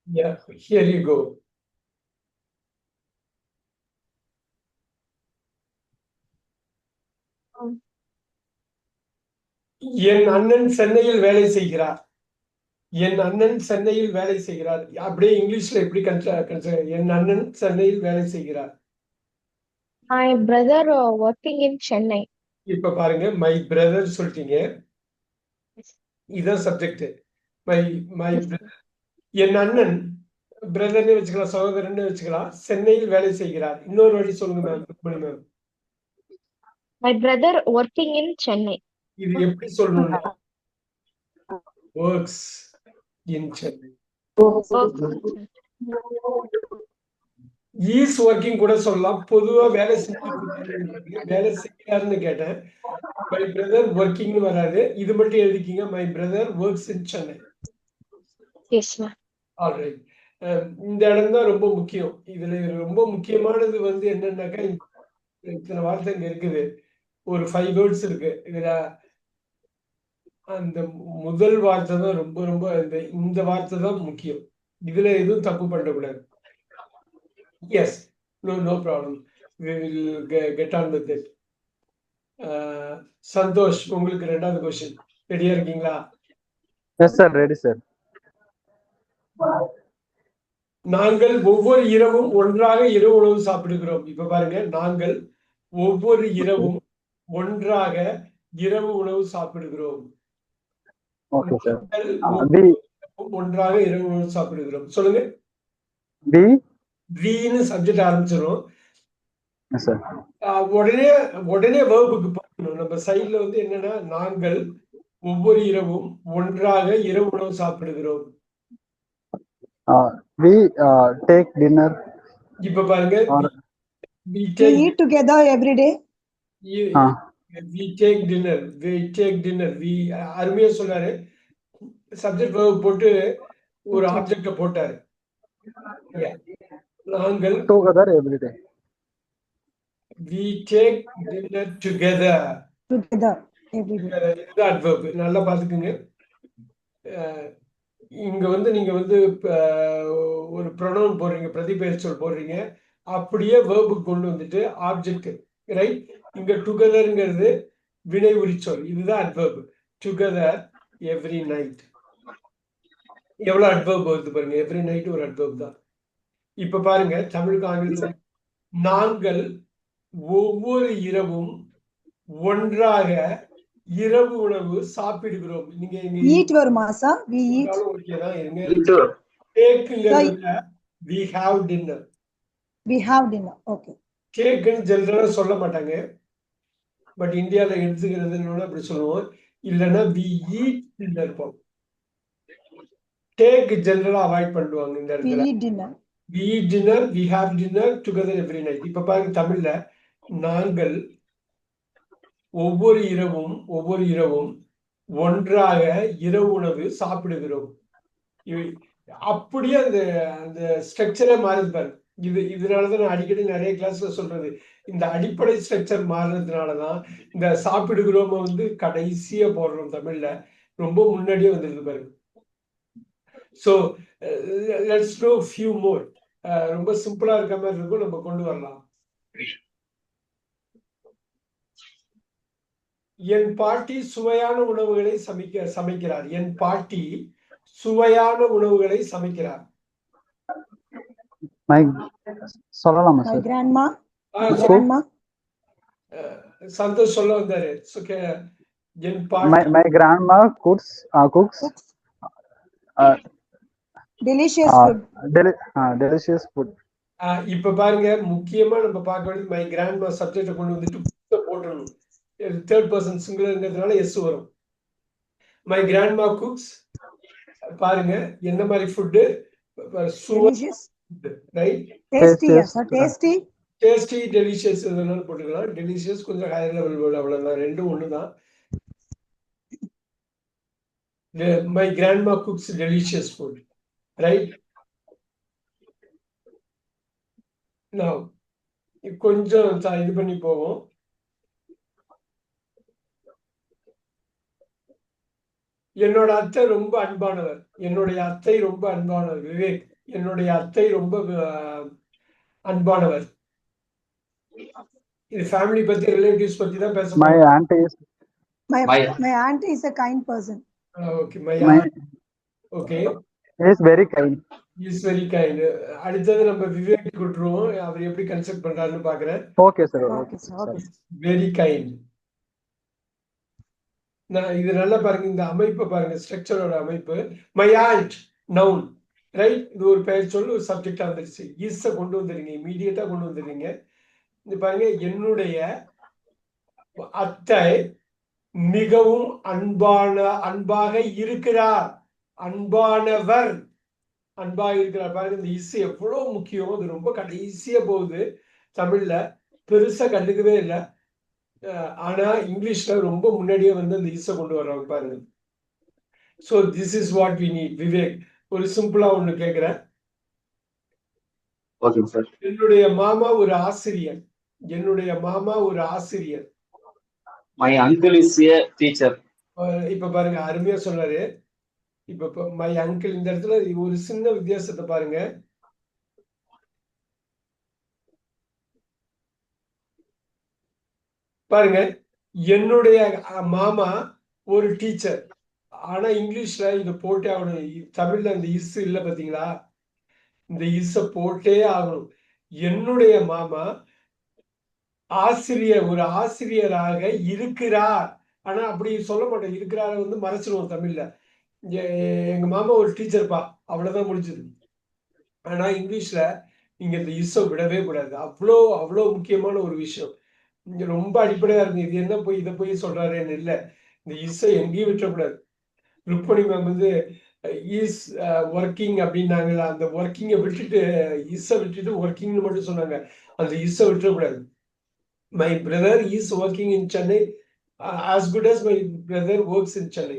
Yeah, here you go. என் அண்ணன் சென்னையில் வேலை செய்கிறார். என் அண்ணன் சென்னையில் வேலை செய்கிறார். அப்படியே இங்கிலீஷ்ல எப்படி என் அண்ணன் சென்னையில் வேலை செய்கிறார். My brother working in Chennai. இப்ப பாருங்க, மை பிரதர் சொல்லிட்டீங்க. இதான் சப்ஜெக்ட். மை மை என் அண்ணன் பிரதர்னு வச்சுக்கலாம், சகோதரன்னு வச்சுக்கலாம். சென்னையில் வேலை செய்கிறார். இன்னொரு வாட்டி சொல்லுங்க ma'am, Rukmani ma'am. My brother working in Chennai. இது எப்படி சொல்லணும்னா works in Chennai. Is working கூட சொல்லலாம். பொதுவா வேலை செய்யறாருன்னு கேட்டேன். மை பிரதர் ஒர்க்கிங்னு வராது. இது மட்டும் எழுதிக்கிங்க, my brother works in Chennai. Yes, ma'am. Alright. இந்த இடம் தான் ரொம்ப முக்கியம். இதுல ரொம்ப முக்கியமானது வந்து என்னன்னாக்கா, இத்தனை வார்த்தை இங்க இருக்குது. ஒரு 5 வேர்ட்ஸ் இருக்கு இதுல. அந்த முதல் வார்த்தை தான் ரொம்ப ரொம்ப இந்த வார்த்தை தான் முக்கியம். இதுல எதுவும் தப்பு பண்ணக்கூடாது. Yes, no problem. we will get on with it. Santhosh, உங்களுக்கு 2வது क्वेश्चन. ரெடியா இருக்கீங்களா? Yes sir, ready sir. நாங்கள் ஒவ்வொரு இரவும் ஒன்றாக இரவு உணவு சாப்பிடுகிறோம். இப்ப பாருங்க, நாங்கள் ஒவ்வொரு இரவும் ஒன்றாக இரவு உணவு சாப்பிடுகிறோம். Okay sir. ஒன்றாக இரவு உணவு சாப்பிடுகிறோம். சொல்லுங்க. வீன்னு சப்ஜெக்ட் ஆரம்பிச்சிடும். உடனே வேர்புக்கு போகணும். நம்ம சைட்ல வந்து என்னன்னா, நாங்கள் ஒவ்வொரு இரவும் ஒன்றாக இரவு உணவு சாப்பிடுகிறோம். we take dinner. இப்ப பாருங்க, we eat together every day. we take dinner. we அருமையா சொன்னாரு. சப்ஜெக்ட் வேர்ப் போட்டு ஒரு ஆப்ஜெக்ட போட்டாரு. நாங்கள் together every day. we take dinner together every day. இது adverb. நல்லா பாத்துக்கங்க. இங்க வந்து நீங்க வந்து ஒரு ப்ரொனவுன் போடுறீங்க, பிரதிபெயர் சொல் போடுறீங்க. அப்படியே வேர்புக்கு கொண்டு வந்துட்டு ஆப்ஜெக்ட், ரைட்? இங்க டுகெதர்ங்கிறது வினை உரிச்சொல். இதுதான் அட்வர்ப். Together every night. எவ்வளவு அட்வர்ப் வருது பாருங்க. எவ்ரி நைட் ஒரு அட்வர்ப் தான். இப்ப பாருங்க, தமிழுக்கு ஆங்கிலத்தில் நாங்கள் ஒவ்வொரு இரவும் ஒன்றாக இரவு உணவு சாப்பிடுகிறோம். நீங்க eat வருமா சார்? we eat. ஓகே தான். இருங்க. டேக்ங்கிறதுல we have dinner. ஓகே. டேக்னு ஜெனரலா சொல்ல மாட்டாங்க. பட் இந்தியால எடுத்துக்கிறதுன்னு அப்படி சொல்லுவோம். இல்லைன்னா we eat dinner போம். டேக் ஜெனரலா அவாய்ட் பண்ணுவாங்க இந்த இடத்துல. we eat dinner, we have dinner together every night. இப்ப பாருங்க, தமிழ்ல நாங்கள் ஒவ்வொரு இரவும் ஒன்றாக இரவு உணவு சாப்பிடுகிறோம். அப்படியே அந்த அந்த ஸ்ட்ரக்சரே மாறுது பாருங்க. இதனாலதான் நான் அடிக்கடி நிறைய கிளாஸ்ல சொல்றது, இந்த அடிப்படை ஸ்ட்ரக்சர் மாறுறதுனாலதான் இந்த சாப்பிடுகிறோம் வந்து கடைசியா போடுறோம். தமிழ்ல ரொம்ப முன்னாடியே வந்துருது பாருங்க. So let's do few more. ரொம்ப சிம்பிளா இருக்க மாதிரி இருக்கும், நம்ம கொண்டு வரலாம். என் பாட்டி சுவையான உணவுகளை சமைக்கிறார். என் பாட்டி சுவையான உணவுகளை சமைக்கிறார். சொல்லலாமா சார்? grandma. சந்தோஷ் சொல்ல வந்தாரு. என் பாட்டி my grandma cooks delicious food. delicious food. இப்ப பாருங்க, முக்கியமா நம்ம பார்க்க வேண்டியது மை கிராண்ட்மா சப்ஜெக்ட கொண்டு வந்துட்டு போட்டுறணும். தேர்ட் பர்சன் சிங்குலர்ங்கிறதுனால எஸ் வரும். My grandma cooks. பாருங்க என்ன மாதிரி ஃபுட்டு. ரைட்? டேஸ்டி டெலிஷியஸ் இதெல்லாம் போட்டுக்கலாம். டெலிஷியஸ் கொஞ்சம் ஹையர் லெவல் வேர்ட், அவ்வளவுதான். ரெண்டும் ஒண்ணுதான். My grandma cooks delicious food, right? நான் கொஞ்சம் இது பண்ணி போவோம். என்னோட அத்தை ரொம்ப அன்பானவர். என்னுடைய அத்தை ரொம்ப அன்பானவர். விவேக், என்னுடைய அத்தை ரொம்ப அன்பானவர். இது ஃபேமிலி பத்தி, ரிலேட்டிவ்ஸ் பத்தி தான் பேச My போறோம். auntie is My auntie is a kind person. Okay, my my okay, is very kind. Is very kind. அடுத்தது நம்ம விவேக் விட்டுருவோம், அவர் எப்படி கன்செப்ட் பண்றாருன்னு பாக்குறேன். Okay, sir. Okay, sir. Okay, sir. Very kind. நான் இது நல்லா பாருங்க, இந்த அமைப்பை பாருங்க, ஸ்ட்ரக்சரோட அமைப்பு. My and noun, right? இது ஒரு பெயர் சொல்லு, ஒரு சப்ஜெக்டா வந்துருச்சு. இஸ்ஸை கொண்டு வந்துடுறீங்க, இமீடியட்டா கொண்டு வந்துடுறீங்க. இது பாருங்க, என்னுடைய அத்தை மிகவும் அன்பாக இருக்கிறார். அன்பானவர், அன்பாக இருக்கிறார். பாருங்க, இந்த இஸ் எவ்வளவு முக்கியம். அது ரொம்ப கடைசியா போகுது. தமிழ்ல பெருசா கண்டுக்கவே இல்லை. ஆனா இங்கிலீஷ்ல ரொம்ப முன்னாடியே வந்து அந்த இஸ்ஸை கொண்டு வர்றாங்க பாருங்க. So this is what we need. Vivek, ஒரு சிம்பிளா ஒண்ணு கேட்கிறேன். Okay sir. என்னுடைய மாமா ஒரு ஆசிரியர். என்னுடைய மாமா ஒரு ஆசிரியர். My uncle is a teacher. இப்ப பாருங்க, அருமையா சொன்னாரு. இப்ப மை அங்கிள், இந்த இடத்துல ஒரு சின்ன வித்தியாசத்தை பாருங்க. பாருங்க, என்னுடைய மாமா ஒரு டீச்சர். ஆனா இங்கிலீஷ்ல இது போட்டே ஆகணும். தமிழ்ல இந்த இஸ் இல்ல, பாத்தீங்களா? இந்த இஸ்ஸ போட்டே ஆகணும். என்னுடைய மாமா ஆசிரியர், ஒரு ஆசிரியராக இருக்கிறார். ஆனா அப்படி சொல்ல மாட்டோம், இருக்கிறார வந்து மறைச்சிருவோம் தமிழ்ல. எங்க மாமா ஒரு டீச்சர்ப்பா, அவ்வளவுதான் முடிஞ்சது. ஆனா இங்கிலீஷ்ல நீங்க இந்த இஸ்ஸ விடவே கூடாது. அவ்வளோ முக்கியமான ஒரு விஷயம். இங்க ரொம்ப அடிப்படையா இருக்கு. இது என்ன போய் இதை போய் சொல்றாருன்னு இல்லை, இந்த இஸ்ஸை எங்கேயும் விட்டுறக்கூடாது. ருக்மணி மேம் வந்து இஸ் ஒர்க்கிங் அப்படின்னாங்களா, அந்த ஒர்க்கிங்கை விட்டுட்டு இஸ்ஸை விட்டுட்டு ஒர்க்கிங்னு மட்டும் சொன்னாங்க. அந்த இஸ்ஸை விட்டுறக்கூடாது. My brother is working in Chennai as good as my brother works in Chennai.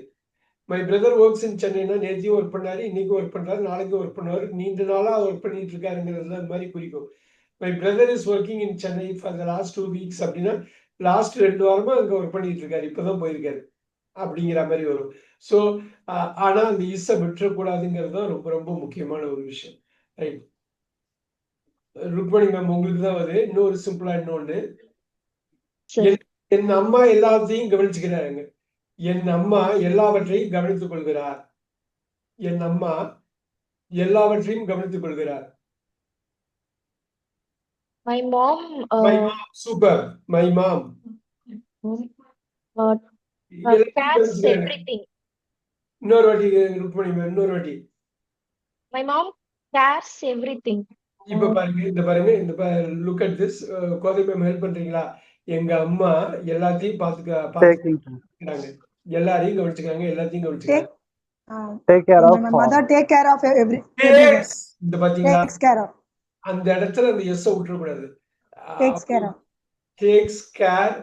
My brother works in சென்னைனா நேற்றையும் ஒர்க் பண்ணாரு, இன்னைக்கு ஒர்க் பண்றாரு, நாளைக்கு ஒர்க் பண்ணுவாரு, நீண்ட நாளா ஒர்க் பண்ணிட்டு இருக்காருங்கிறது அது மாதிரி குறிக்கும். My brother is working in Chennai for the last 2 weeks அப்படின்னா லாஸ்ட் 2 வாரமா அங்க ஒர்க் பண்ணிட்டு இருக்காரு, இப்பதான் போயிருக்காரு அப்படிங்கிற மாதிரி வரும். ஸோ ஆனா அந்த இஸ்ஸை விட்டுறக்கூடாதுங்கிறது தான் ரொம்ப ரொம்ப முக்கியமான ஒரு விஷயம், ரைட்? ருக்மணி மேம், உங்களுக்கு தான் வருது. இன்னொரு சிம்பிளா இன்னொன்னு, என் அம்மா எல்லாத்தையும் கவனிச்சுக்கிறாருங்க. என் அம்மா எல்லாவற்றையும் கவனித்துக் கொள்கிறார். என் அம்மா எல்லாவற்றையும் கவனித்துக் கொள்கிறார். My mom super. My mom cares everything. இன்னொரு வாட்டி ருக்மணி மேம், இன்னொரு வாட்டி. My mom cares everything. இப்ப பாருங்க, இந்த look at this. Kothai ma'am help பண்றீங்களா? எங்க அம்மா எல்லாத்தையும் பாத்துக்கிறாங்க, எல்லாரையும் கவனிச்சுக்கிறாங்க, எல்லாத்தையும் கவனிச்சுக்கிறாங்க. Take care of My mother take care of everything. இந்த பாத்தீங்களா, Takes care of. அந்த இடத்துல அந்த எஸ் விட்டுறக்கூடாது. Takes care of. Takes care,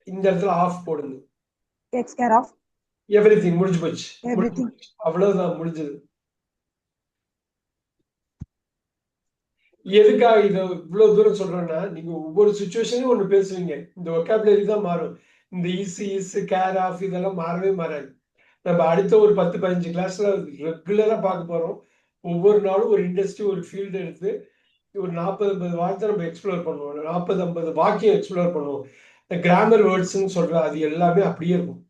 இந்த இடத்துல ஆஃப் போடுங்க. Takes care of எவ்ரிதிங், முடிஞ்சு போச்சு. everything. அவ்வளவுதான், முடிஞ்சது. எதுக்காக இதை இவ்வளவு தூரம் சொல்றேன்னா, நீங்க ஒவ்வொரு சுச்சுவேஷனையும் ஒண்ணு பேசுவீங்க, இந்த ஒக்காபுலரி தான் மாறும். இந்த இஸ் கேர் ஆஃப் இதெல்லாம் மாறவே மாறாது. நம்ம அடுத்த ஒரு 10-15 கிளாஸ்ல ரெகுலரா பார்க்க போறோம். ஒவ்வொரு நாளும் ஒரு இண்டஸ்ட்ரி, ஒரு ஃபீல்டு எடுத்து ஒரு 40-50 வார்த்தை நம்ம எக்ஸ்ப்ளோர் பண்ணுவோம், 40-50 வாக்கியம் எக்ஸ்ப்ளோர் பண்ணுவோம். இந்த கிராமர் வேர்ட்ஸ்ன்னு சொல்ற அது எல்லாமே அப்படியே இருக்கும்.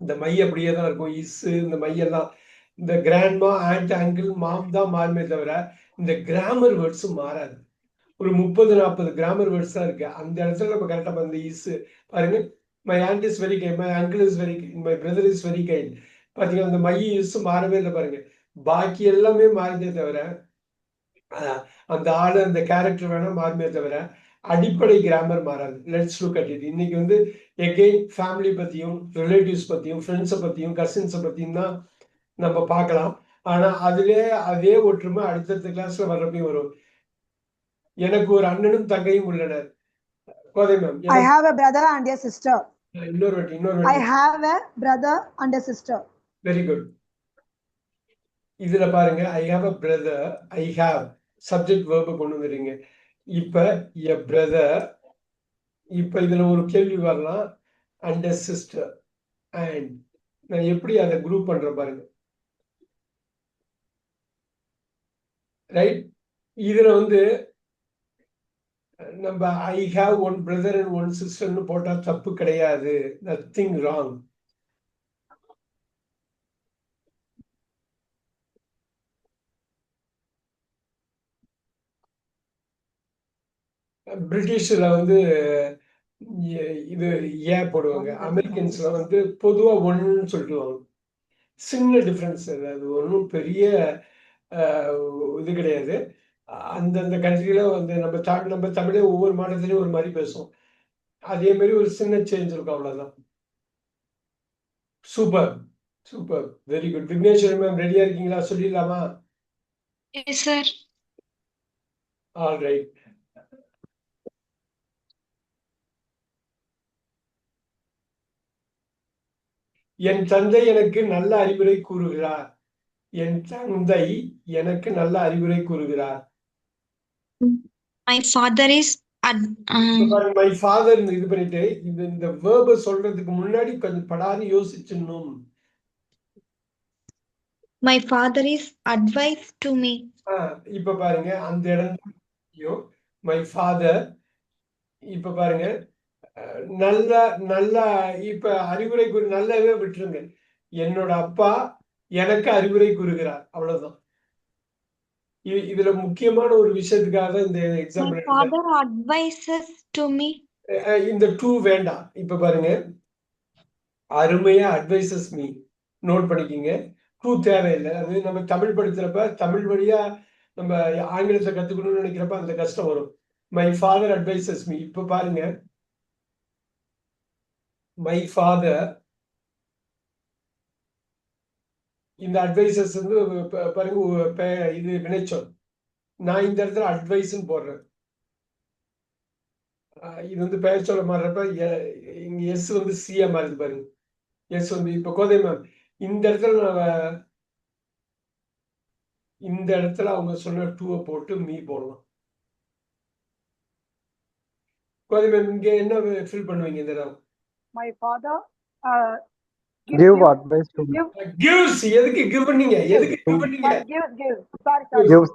இந்த மை அப்படியே தான் இருக்கும். இஸ், இந்த மையெல்லாம், இந்த கிராண்ட்மா, ஆண்ட், அங்கிள், மாம் தான் மாறுமே தவிர இந்த கிராமர் வேர்ட்ஸும் மாறாது. ஒரு 30-40 கிராமர் வேர்ட்ஸ் தான் இருக்கு. அந்த இடத்துல நம்ம கரெக்டாக இந்த இஸ் பாருங்க. My and is very kind, my uncle is very kind, my brother is very kind. பார்த்தீங்கன்னா அந்த மை இஸ் மாறவே இல்லை பாருங்க. பாக்கி எல்லாமே மாறுதே தவிர அந்த ஆளு, அந்த கேரக்டர் வேணா மாறுமே தவிர அடிப்படை கிராமர் மாறாது. Let's look at it. இன்னைக்கு வந்து எகெயின் ஃபேமிலி பத்தியும், ரிலேட்டிவ்ஸ் பத்தியும், ஃப்ரெண்ட்ஸை பத்தியும், கசின்ஸை பத்தியும் தான் நம்ம பார்க்கலாம். ஆனா அதுல அதே ஒற்றுமை அடுத்தடுத்த கிளாஸ்ல வர்றப்பையும் வரும். எனக்கு ஒரு அண்ணனும் தங்கையும் உள்ளனர். கோதை ma'am, I have a brother and a sister. இன்னொரு வாட்டி. I have a brother and a sister. Very good. இதுல பாருங்க, I have a brother, I have subject வேர்பை கொண்டு வந்துடுறீங்க. இப்ப எ பிரதர், இப்ப இதுல ஒரு கேள்வி வரலாம், அண்ட் அ சிஸ்டர். அண்ட் நான் எப்படி அதை குரூப் பண்றேன் பாருங்க. ரைட். இதுல வந்து நம்ம I have one brother and one சிஸ்டர்னு போட்டா தப்பு கிடையாது. Nothing wrong. பிரிட்டிஷ்ல வந்து இது ஏன் போடுவாங்க. அமெரிக்கன்ஸ்ல வந்து பொதுவா ஒன்னு சொல்லிடுவாங்க. சின்ன டிஃபரன்ஸ், அது ஒன்றும் பெரிய இது கிடையாது. அந்தந்த கண்ட்ரியில வந்து நம்ம தமிழே ஒவ்வொரு மாநிலத்திலையும் ஒரு மாதிரி பேசுவோம். அதே மாதிரி ஒரு சின்ன சேஞ்ச் இருக்கும், அவ்வளவுதான். Super super, very good. Vigneshwari ma'am ரெடியா இருக்கீங்களா? சொல்லிடலாமா? Yes, sir. All right. என் தந்தை எனக்கு நல்ல அறிவுரை கூறுகிறார். என் தந்தை எனக்கு நல்ல அறிவுரை கூறுகிறார். My father is my father இது பண்ணிட்டு இந்த வேர்ப சொல்றதுக்கு முன்னாடி கொஞ்சம் படாது யோசிச்சிடணும். my father is advised to me. இப்ப பாருங்க, அந்த இடம் மை ஃபாதர். இப்ப பாருங்க, நல்ல நல்ல இப்ப அறிவுரை நல்லவே விட்டுருங்க. என்னோட அப்பா எனக்கு அறிவுரை கூறுகிறார், அவ்வளவுதான். இதுல முக்கியமான ஒரு விஷயத்துக்காக இந்த My example. father advises to me. இந்த டூ வேண்டாம். இப்ப பாருங்க, அருமையா அட்வைசஸ் மீ நோட் பண்ணிக்கிங்க. டூ தேவையில்லை. அது நம்ம தமிழ் படிக்கிறப்ப, தமிழ் வழியா நம்ம ஆங்கிலத்தை கத்துக்கணும்னு நினைக்கிறப்ப அந்த கஷ்டம் வரும். My father advices me. இப்ப பாருங்க, மை ஃபாதர், இந்த அட்வைசஸ் வந்து பாருங்க, இது வினைச்சொல். நான் இந்த இடத்துல அட்வைஸ்ன்னு போடுறேன். இது வந்து பெயர் சொல்ல மாறுறப்ப இங்க எஸ் வந்து சியா மாறுது பாருங்க. எஸ் வந்து இப்ப கோதை மேம் இந்த இடத்துல அவங்க சொன்ன டூவை போட்டு மீ போடலாம். கோதை மேம் இங்க என்ன ஃபில் பண்ணுவீங்க இந்த இடம்? My father Give advice to me. Gives. எதுக்கு கிவ் பண்ணீங்க? எதுக்கு கிவ் பண்ணீங்க?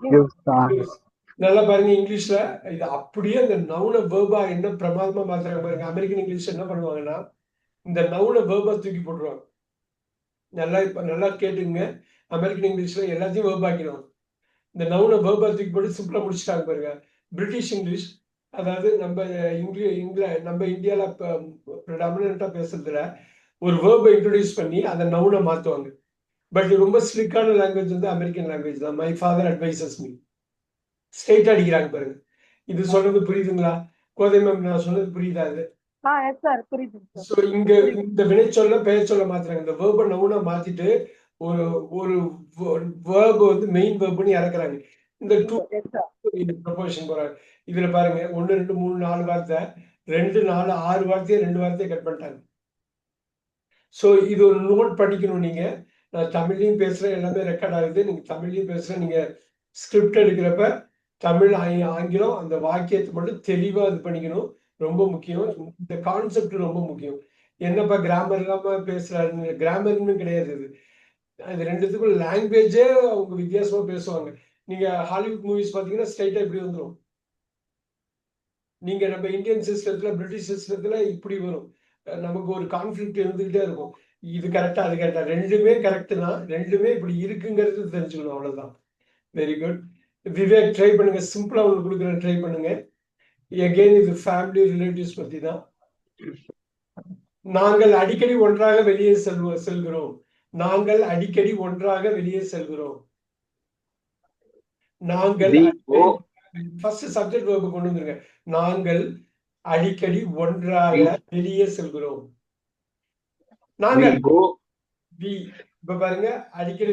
Gives. நல்லா பாருங்க, இங்கிலீஷ்ல இது அப்படியே அந்த நவுன வேர்பா என்ன பிரமாதமா மாத்துறாங்க பாருங்க. அமெரிக்கன் இங்கிலீஷ் என்ன பண்ணுவாங்கன்னா, இந்த நவுன வேர்பா தூக்கி போட்டுருவாங்க. நல்லா கேட்டுங்க. அமெரிக்கன் இங்கிலீஷ்ல எல்லாத்தையும் வேர்ப் ஆக்கிடுவாங்க. இந்த நவுன வேர்பா தூக்கி போட்டு சிம்பிளா முடிச்சுட்டாங்க பாருங்க. பிரிட்டிஷ் இங்கிலீஷ், அதாவது நம்ம நம்ம இந்தியால ப்ரிடாமினண்டா பேசுறதுல ஒரு வேர்பை இன்ட்ரோடியூஸ் பண்ணி அதை நவுனை மாத்துவாங்க. பட் ரொம்ப ஸ்லிக்கான லாங்குவேஜ் வந்து அமெரிக்கன் லாங்குவேஜ் தான். மை ஃபாதர் அட்வைசஸ் மீ ஸ்ட்ரெயிட்டா அடிக்கிறாங்க பாருங்க. இது சொல்றது புரியுதுங்களா? கோதை மேம் நான் சொன்னது புரியுதா? அது சோ இங்க இந்த வினைச்சொல்ல பெயர் சொல்ல மாத்துறாங்க. இந்த வேர்பை நவுனா மாத்திட்டு ஒரு ஒரு வேர்பு வந்து மெயின் வேர்புன்னு இறக்குறாங்க. இந்த டூ ப்ரொபோஷன் போறாங்க. இதுல பாருங்க 1 2 3 4 வார்த்தை, 2 4 6 வார்த்தையை 2 வார்த்தையை கட் பண்ணிட்டாங்க. ஸோ இது ஒரு நோட் பண்ணிக்கணும் நீங்க. நான் தமிழ்லையும் பேசுறேன், எல்லாமே ரெக்கார்ட் ஆகுது. நீங்க தமிழ்லையும் பேசுறேன். நீங்க ஸ்கிரிப்ட் எடுக்கிறப்ப தமிழ் ஆங்கிலம் அந்த வாக்கியத்தை மட்டும் தெளிவா இது பண்ணிக்கணும். ரொம்ப முக்கியம். இந்த கான்செப்ட் ரொம்ப முக்கியம். என்னப்பா கிராமர் இல்லாம பேசுறாரு? கிராமர்னு கிடையாது இது. அது ரெண்டுத்துக்கும் லாங்குவேஜே அவங்க வித்தியாசமா பேசுவாங்க. நீங்க ஹாலிவுட் மூவிஸ் பாத்தீங்கன்னா ஸ்ட்ரைட்டா இப்படி வந்துடும். நீங்க நம்ம இந்தியன் சிஸ்டத்துல, பிரிட்டிஷ் சிஸ்டத்துல இப்படி வரும். நமக்கு ஒரு கான்ஃபிளிக்ட் இருந்துகிட்டே இருக்கும். இது கரெக்டா, அது கரெக்டா, ரெண்டுமே கரெக்ட் தான். ரெண்டுமே இப்படி இருக்குங்கிறது தெரிஞ்சுக்கணும், அவ்வளவுதான். Very good. விவேக் ட்ரை பண்ணுங்க. சிம்பிளா உங்களுக்கு கொடுக்குறேன், ட்ரை பண்ணுங்க. எகெயின் இது ஃபேமிலி ரிலேட்டிவ்ஸ் பத்தி தான். நாங்கள் அடிக்கடி ஒன்றாக வெளியே செல்கிறோம். நாங்கள் அடிக்கடி ஒன்றாக வெளியே செல்கிறோம். நாங்கள் ஃபர்ஸ்ட் சப்ஜெக்ட் வெர்ப் கொண்டு வந்துருங்க. நாங்கள் அடிக்கடி ஒன்றாக வெளியே செல்கிறோம். நாங்கள் இப்ப பாருங்க, அடிக்கடி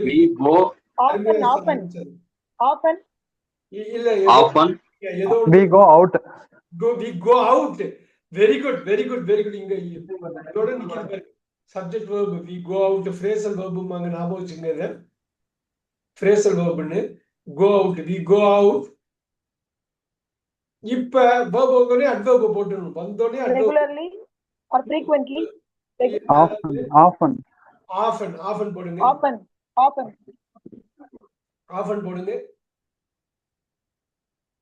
இல்ல ஏதோ We go out. we go out. Very good, very good, very good. இங்க இதோட நிக்குது subject verb. we go out phrasal verb மாங்க ஞாபகம் வச்சுங்க. இத phrasal verb னு go out, we go out. இப்ப verb வந்தோனே adverb போட்டுறணும். வந்தோனே regularly or frequently. Often போடுங்க. often போடுங்க.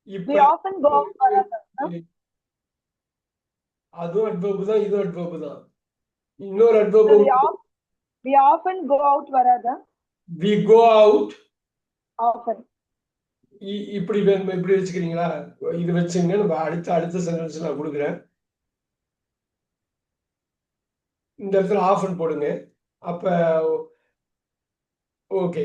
We இப்ப often go out வராதா? அதுவும் adverb தான், இதுவும் adverb தான். இன்னொரு adverb We often go out வராதா? we go out Often. இப்படி வேணுமா, இப்படி வச்சுக்கிறீங்களா? இது வச்சுங்க, நம்ம அடுத்த சென்டென்ஸ் நான் கொடுக்குறேன். இந்த இடத்துல ஆஃபன் போடுங்க. அப்ப ஓகே,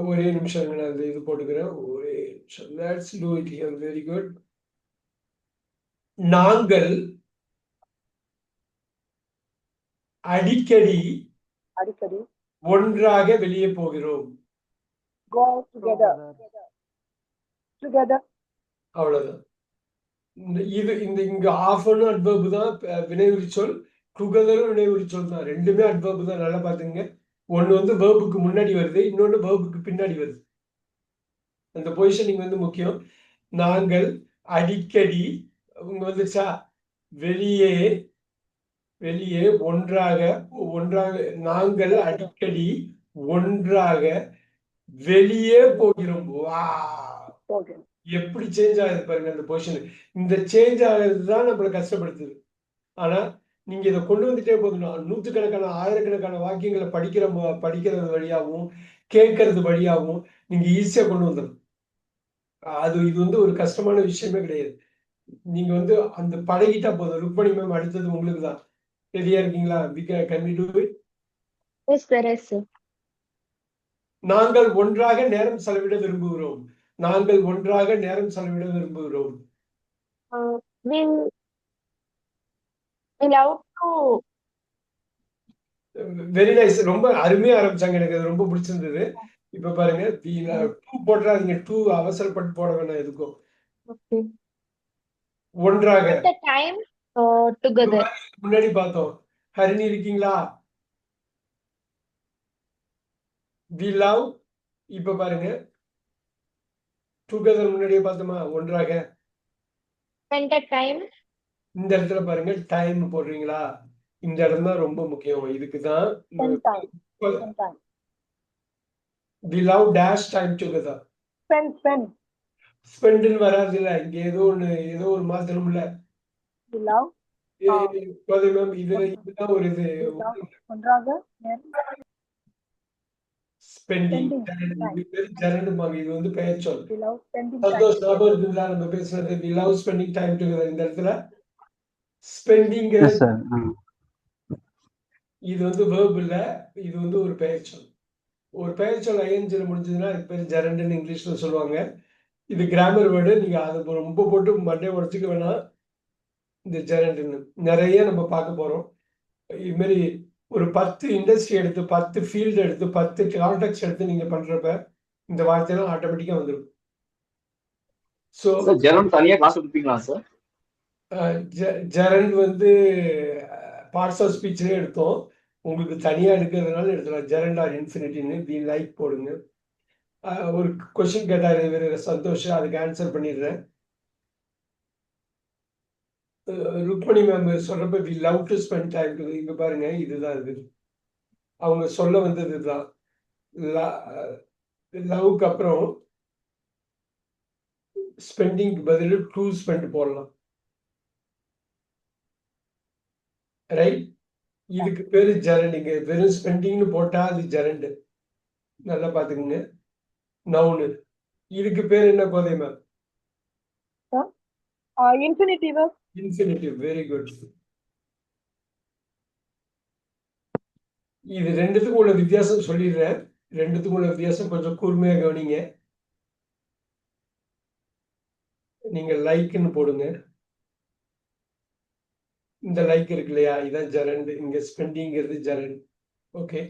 ஒரே நிமிஷம் நான் இது போட்டுக்கிறேன். ஒரே நிமிஷம். Let's do it here. Very good. நாங்கள் அடிக்கடி ஒன்றாக வெளியே போகிறோம். Go out together. Together. அவ்வளவுதான். இங்க ஆஃபனும் அட்வர்பு தான், வினையுறி சொல். டுகெதரும் வினையுறி சொல் தான். ரெண்டுமே அட்வர்பு தான். நல்லா பாத்துங்க. ஒன்னு வந்து வேர்புக்கு முன்னாடி வருது, இன்னொன்னு வேர்புக்கு பின்னாடி வருது. அந்த பொசிஷனிங் வந்து முக்கியம். நாங்கள் அடிக்கடி, உங்க வந்துச்சா, வெளியே ஒன்றாக நாங்கள் அடிக்கடி ஒன்றாக வெளியே போகிறோம். வா, எப்படி சேஞ்ச் ஆகுது பாருங்க அந்த பொசிஷன். இந்த சேஞ்ச் ஆகுறது தான் நம்மளை கஷ்டப்படுத்துது. ஆனா நீங்க இதை கொண்டு வந்துட்டே போதும். நூற்றுக்கணக்கான ஆயிரக்கணக்கான வாக்கியங்களை படிக்கிறது வழியாகவும் கேட்கறது வழியாகவும் நீங்க ஈஸியா கொண்டு வந்துடணும். இது வந்து ஒரு கஷ்டமான விஷயமே கிடையாது. நீங்க வந்து அந்த பழகிட்டா போதும். ருக்மணி மேம், அடுத்தது உங்களுக்கு தான். ரெடியா இருக்கீங்களா? Can we do it? Yes, sir. Yes, sir. நாங்கள் ஒன்றாக நேரம் செலவிட விரும்புகிறோம். நாங்கள் ஒன்றாக நேரம் செலவிட விரும்புகிறோம். We love to. Very nice. ரொம்ப அருமையா ஆரம்பிச்சாங்க. எனக்கு அது ரொம்ப பிடிச்சிருந்தது. இப்ப பாருங்க, டூ போட்டுறாதீங்க. டூ அவசரப்பட்டு போட வேண்டாம் எதுக்கும். Okay. ஒன்றாக. At the time, together. முன்னாடி பார்த்தோம். ஹரிணி இருக்கீங்களா? we love. இப்ப பாருங்க, டுகெதர் முன்னாடியே பார்த்தோமா, ஒன்றாக. Spend the time. இந்த இடத்துல பாருங்க, டைம் போடுறீங்களா? இந்த இடம் தான் ரொம்ப முக்கியம். இதுக்கு தான் we love dash time together. spend வராது இல்ல, இங்க ஏதோ ஒரு மாத்திரம் இல்ல. We love. மேம், இதுதான் ஒரு இது ஒன்றாக ஸ்பெண்டிங். இது வந்து பெயர் சொல். we love spending Santhosh time. ஞாபகம் இருக்குங்களா நம்ம பேசுறது? we love spending time together. இந்த இடத்துல ஸ்பெண்டிங் Yes, sir. இது வந்து verb இல்ல, இது வந்து ஒரு பெயர் சொல். ஒரு பெயர் சொல் ஐஎன்ஜில முடிஞ்சதுன்னா இது பேர் ஜெரண்ட்னு இங்கிலீஷ்ல சொல்லுவாங்க. இது கிராமர் வேர்டு. நீங்க அதை ரொம்ப போட்டு மண்டையை உடச்சிக்க வேணாம். இந்த ஜெரண்ட்னு நிறைய நம்ம பார்க்க போறோம். இது மாதிரி ஒரு 10 இண்டஸ்ட்ரி எடுத்து, 10 ஃபீல்டு எடுத்து, 10 கான்டெக்ட் எடுத்து நீங்க பண்றப்ப இந்த வார்த்தையெல்லாம் ஆட்டோமேட்டிக்கா வந்துடும். ஸோ ஜெரண்ட் தனியா கிளாஸ் எடுப்பீங்களா சார்? ஜெரண்ட் வந்து பார்ட்ஸ் ஆஃப் ஸ்பீச்லேயே எடுத்தோம். உங்களுக்கு தனியா எடுக்கிறதுனால எடுத்துக்கலாம். ஜெரண்ட் ஆர் இன்ஃபினிட்டின்னு வி லைக் போடுங்க. ஒரு கொஸ்டின் கேட்டார் இவர் சந்தோஷ், அதுக்கு ஆன்சர் பண்ணிடுறேன். ருக்மணி மேம் சொல்றப்ப we love to spend time. இங்க பாருங்க, இதுதான் இது. அவங்க சொல்ல வந்தது இதுதான். லவ்க்கு அப்புறம் ஸ்பெண்டிங் பதில் டு ஸ்பெண்ட் போடலாம். ரைட்? இதுக்கு பேரு ஜெரண்ட். இங்க வெறும் ஸ்பெண்டிங்னு போட்டா அது ஜெரண்ட். நல்லா பாத்துக்கோங்க. நவுனு. இதுக்கு பேர் என்ன Kothai ma'am? Infinitive. Infinitive. Very good. இது ரெண்டுத்துக்கும் உள்ள வித்தியாசம் சொல்லிடுறேன். ரெண்டுத்துக்கும் உள்ள வித்தியாசம் கொஞ்சம் கூர்மையா கவனிங்க. நீங்க லைக்னு போடுங்க. இந்த லைக் இருக்கு இல்லையா, இதான் ஜெரண்ட். இங்க ஸ்பெண்டிங்கிறது ஜெரண்ட். ஓகே,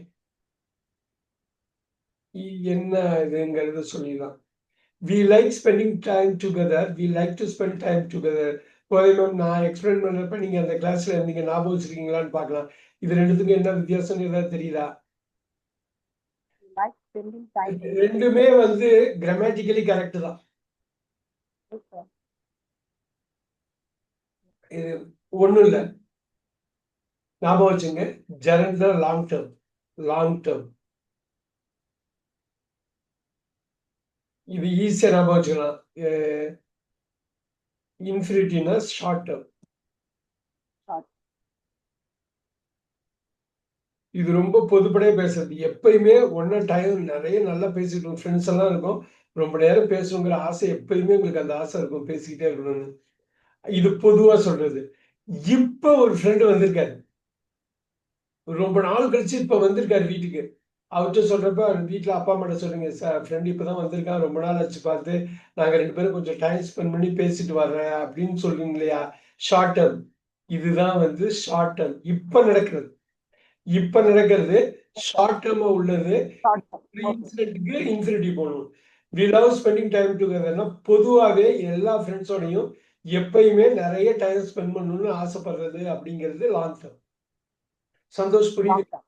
என்ன இதுங்கிறது சொல்லிடலாம். we like spending time together. we like to spend time together. Kothai ma'am, நான் எக்ஸ்பிளைன் பண்றப்ப நீங்க அந்த கிளாஸ்ல நீங்க ஞாபகம் வச்சிருக்கீங்களான்னு பார்க்கலாம். இது ரெண்டுத்துக்கும் என்ன வித்தியாசம் ஏதாவது தெரியுதா? Like spending time. ரெண்டுமே வந்து கிராமட்டிக்கலி கரெக்ட் தான். இது ஒண்ணும் இல்லை, ஞாபகம் வச்சுங்க. ஜெரண்ட் தான் லாங் டேர்ம். Long term. இது ஈஸியா ஞாபகம் வச்சுக்கலாம். இன்ஃபினிட்டினா ஷார்ட் டேர்ம். Short. இது ரொம்ப பொதுப்படையா பேசுறது. எப்பயுமே ஒன்ன டைம் நிறைய நல்லா பேசிட்டு ஃப்ரெண்ட்ஸ் எல்லாம் இருக்கும். ரொம்ப நேரம் பேசணுங்கிற ஆசை எப்பயுமே உங்களுக்கு அந்த ஆசை இருக்கும், பேசிக்கிட்டே இருக்கணும்னு. இது பொதுவா சொல்றது. இப்ப ஒரு ஃப்ரெண்டு வந்திருக்காரு. ரொம்ப நாள் கழிச்சு இப்ப வந்திருக்காரு வீட்டுக்கு. அவர்கிட்ட சொல்றப்ப வீட்டுல அப்பா அம்மாட்ட சொல்லுங்க, ஃப்ரெண்ட் இப்பதான் வந்திருக்கான், ரொம்ப நாள் ஆச்சு பார்த்து, நாங்க 2 பேரும் கொஞ்சம் டைம் ஸ்பெண்ட் பண்ணி பேசிட்டு வர்றேன் அப்படின்னு சொல்றீங்க இல்லையா? Short term. இதுதான் வந்து ஷார்ட் டேர்ம். இப்ப நடக்கிறது ஷார்ட் டேர்மா உள்ளது. Short term. Okay. இன்சிடென்ட்க்கு இன்ஃபினிட்டி போகணும். வி லவ் ஸ்பெண்டிங் டைம் டுகெதர்னா பொதுவாகவே எல்லா ஃப்ரெண்ட்ஸோடையும் எப்பயுமே நிறைய டைம் ஸ்பெண்ட் பண்ணணும்னு ஆசைப்படுறது அப்படிங்கிறது லாங் டேர்ம். சந்தோஷ் புரியுது? Long term.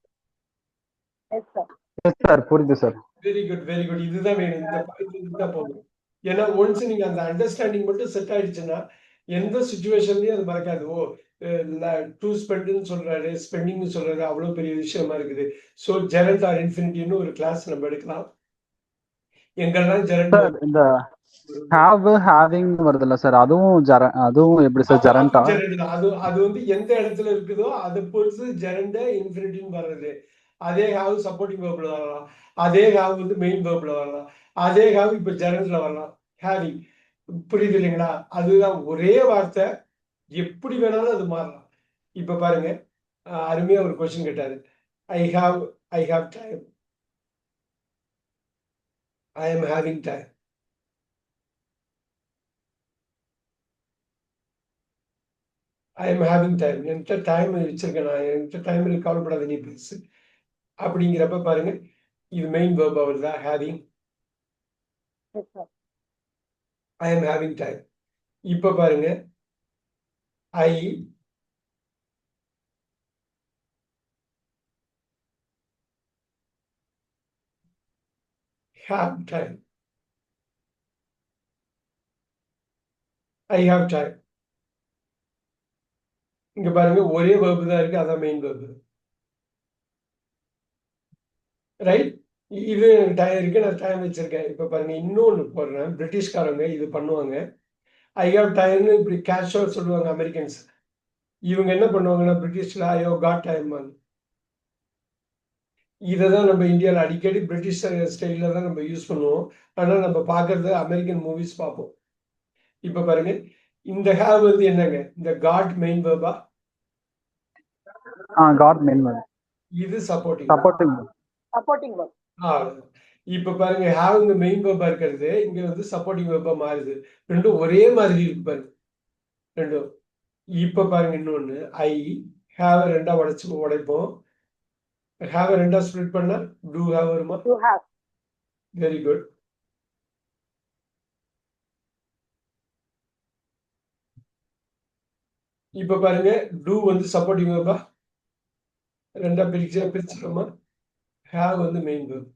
Yes, sir. Yes, sir. புரியுது sir. Very good, very good. இதுதான் வேணும். இந்த பாயிண்ட் இதுதான் போகணும். ஏன்னா ஒன்ஸ் நீங்க அந்த அண்டர்ஸ்டாண்டிங் மட்டும் செட் ஆயிடுச்சுன்னா எந்த சுச்சுவேஷன்லயும் அது மறக்காது. ஓ, டூ ஸ்பெண்ட்னு சொல்றாரு, ஸ்பெண்டிங்னு சொல்றாரு, அவ்வளவு பெரிய விஷயமா இருக்குது. ஸோ ஜெரண்ட் ஆர் இன்ஃபினிட்டின்னு ஒரு கிளாஸ் நம்ம எடுக்கலாம். எங்கெல்லாம் ஜெரண்ட் சார் இந்த have having வருதுல்ல சார், அதுவும் எப்படி சார் ஜெரண்டா? அது வந்து எந்த இடத்துல இருக்குதோ அதை பொறுத்து ஜெரண்ட இன்ஃபினிட்டின்னு வர்றது. அதே ஹாவ் சப்போர்ட்டிங் வேர்ப்ல வரலாம், அதே ஹாவ் வந்து மெயின் வேர்ப்ல வரலாம், அதே ஹாவ் இப்ப ஜெரண்ட்ல வரலாம். ஹேவிங். புரியுது இல்லைங்களா? அதுதான் ஒரே வார்த்தை, எப்படி வேணாலும் அது மாறலாம். இப்ப பாருங்க, அருமையா ஒரு கொஸ்டின் கேட்டாரு. I have time, I am having time. I am having time. என்கிட்ட டைம் வச்சிருக்கேன், நான் என்கிட்ட டைம் இருக்கு, கவலைப்படாத, நீ பேசு அப்படிங்கிறப்ப பாருங்க, இது மெயின் வேர்ப் வருதா? Having. Yes, sir. I am having time. இப்ப பாருங்க, ஐ have time. I have time. இங்க பாருங்க, ஒரே verb தான் இருக்கு, அதான் மெயின் verb. ரைட்? இது எனக்கு டைம் இருக்கு, நான் டைம் வச்சிருக்கேன். இப்ப பாருங்க, இன்னொன்னு போடுறேன். பிரிட்டிஷ்காரங்க இது பண்ணுவாங்க. ஐ ஹாவ் டைம்னு இப்படி கேஷுவல் சொல்லுவாங்க அமெரிக்கன்ஸ். இவங்க என்ன பண்ணுவாங்கன்னா பிரிட்டிஷ்ல ஐ ஹவ் காட் டைம். இதை தான் நம்ம இந்தியாவில் அடிக்கடி பிரிட்டிஷ் ஸ்டைல தான் நம்ம யூஸ் பண்ணுவோம். ஆனால் நம்ம பார்க்கறது அமெரிக்கன் மூவிஸ் பார்ப்போம். இப்ப பாருங்க, இந்த ஹேவ் வந்து என்னங்க? இந்த God main வேர்பா? God main verb. இது சப்போர்ட்டிங். Supporting verb. இப்ப பாருங்க, ஹேவ் இந்த மெயின் வேர்பா இருக்கிறது இங்க வந்து சப்போர்ட்டிங் வேர்பா மாறுது. ரெண்டும் ஒரே மாதிரி இருக்கு பாருங்க, ரெண்டும். இப்ப பாருங்க, இன்னொன்னு ஐ ஹேவ் ரெண்டா உடைப்போம். ஹேவ் ரெண்டா ஸ்ப்ளிட் பண்ணா டூ ஹேவ் வருமா? To have. Very good. இப்ப பாருங்க, டூ வந்து சப்போர்ட்டிங் வேர்பா? ரெண்டா பிரிச்சுக்கோமா? ஹேவ் வந்து மெயின் வேர்ப்.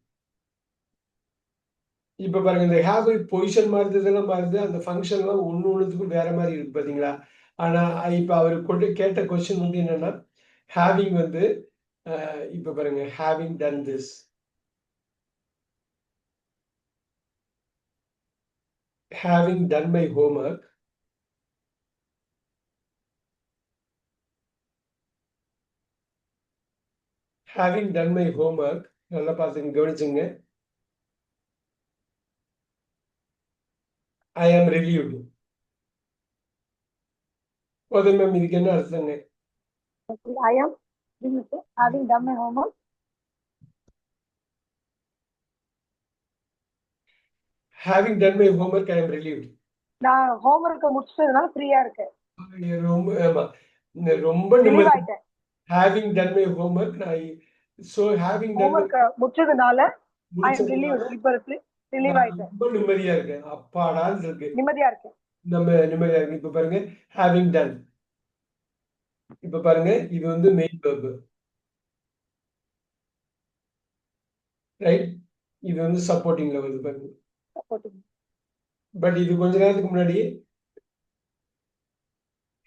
இப்ப பாருங்க, இந்த ஹேவ் பொசிஷன் மாறுது, இதெல்லாம் மாறுது, அந்த ஃபங்க்ஷன்லாம் ஒண்ணுத்துக்கும் வேற மாதிரி இருக்கு பாத்தீங்களா? ஆனா இப்ப அவர் கேட்ட கொஸ்டின் வந்து என்னன்னா, ஹேவிங் வந்து இப்ப பாருங்க, having done this, having done my homework, having done my homework. நல்லா பார்த்துங்க, கவனிச்சுங்க. ஐ ஆம் ரிலீவ்டு. போதும் மேம், இதுக்கு என்ன அர்த்தங்க? I am having done my homework. Having done my homework, I am relieved. நான் ஹோம்ஒர்க்கை முடிச்சதுனால ஃப்ரீயா இருக்கேன். ரொம்ப ஆமா, ரொம்ப ரிலீவ் நிம்மதி. ஆயிட்டேன். Having done my homework, so having done ஹோம்ஒர்க்கை முடிச்சதுனால I am relieved. இப்ப ரிலீவ் ஆயிட்டேன். ரொம்ப நிம்மதியா இருக்கேன், அப்பாடான்னு இருக்கு, நிம்மதியா இருக்கேன். நம்ம நிம்மதியா இருக்கு. இப்ப பாருங்க, ஹேவிங் டன். இப்ப பாருங்க, இது வந்து மெயின் verb, ரைட்? இது வந்து சப்போர்ட்டிங்ல வருது பாருங்க. Supporting. பட் இது கொஞ்ச நேரத்துக்கு முன்னாடி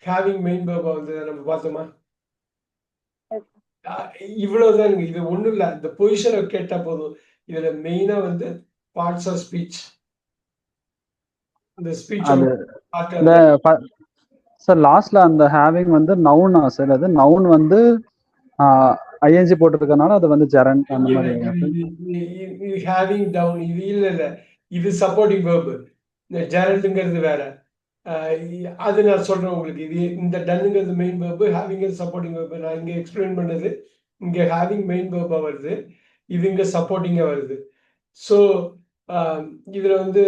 ஹேவிங் மெயின் verb வந்து நம்ம பார்த்தோமா? Yes. இவ்வளவுதான். இது ஒண்ணும் இல்ல, இந்த பொசிஷனை கேட்டா போதும். இதுல மெயினா வந்து பார்ட்ஸ் ஆஃப் ஸ்பீச், இந்த ஸ்பீச் அது இந்த சார் லாஸ்ட்ல அந்த ஹேவிங் வந்து நவுனா சார்? அது நவுன் வந்து ஐஎன்ஜி போட்டிருக்கனால அது வந்து ஜெரண்ட் அந்த மாதிரி. ஹேவிங் டவுன் இது இல்ல இது சப்போர்ட்டிங் வேர்பு. இந்த ஜெரண்ட்ங்கிறது வேற. அது நான் சொல்றேன் உங்களுக்கு. இது இந்த டன்னுங்கிறது மெயின் வேர்பு, ஹேவிங்கிறது சப்போர்ட்டிங் வேர்பு. நான் இங்க எக்ஸ்பிளைன் பண்ணது இங்க ஹேவிங் மெயின் வேர்பா வருது, இது இங்க சப்போர்ட்டிங்கா வருது. ஸோ இதுல வந்து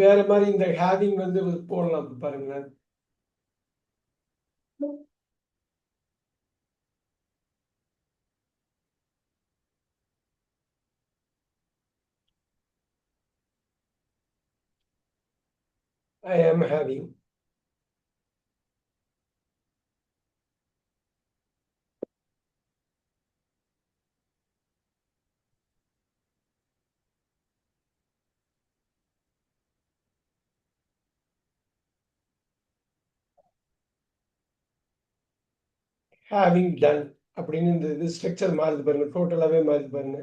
வேற மாதிரி இந்த ஹேவிங் வந்து போடலாம் பாருங்களேன். I am having. Having done அப்படின்னு இந்த இது ஸ்ட்ரக்சர் மாறுது பாருங்க, டோட்டலாவே மாறுது பாருங்க.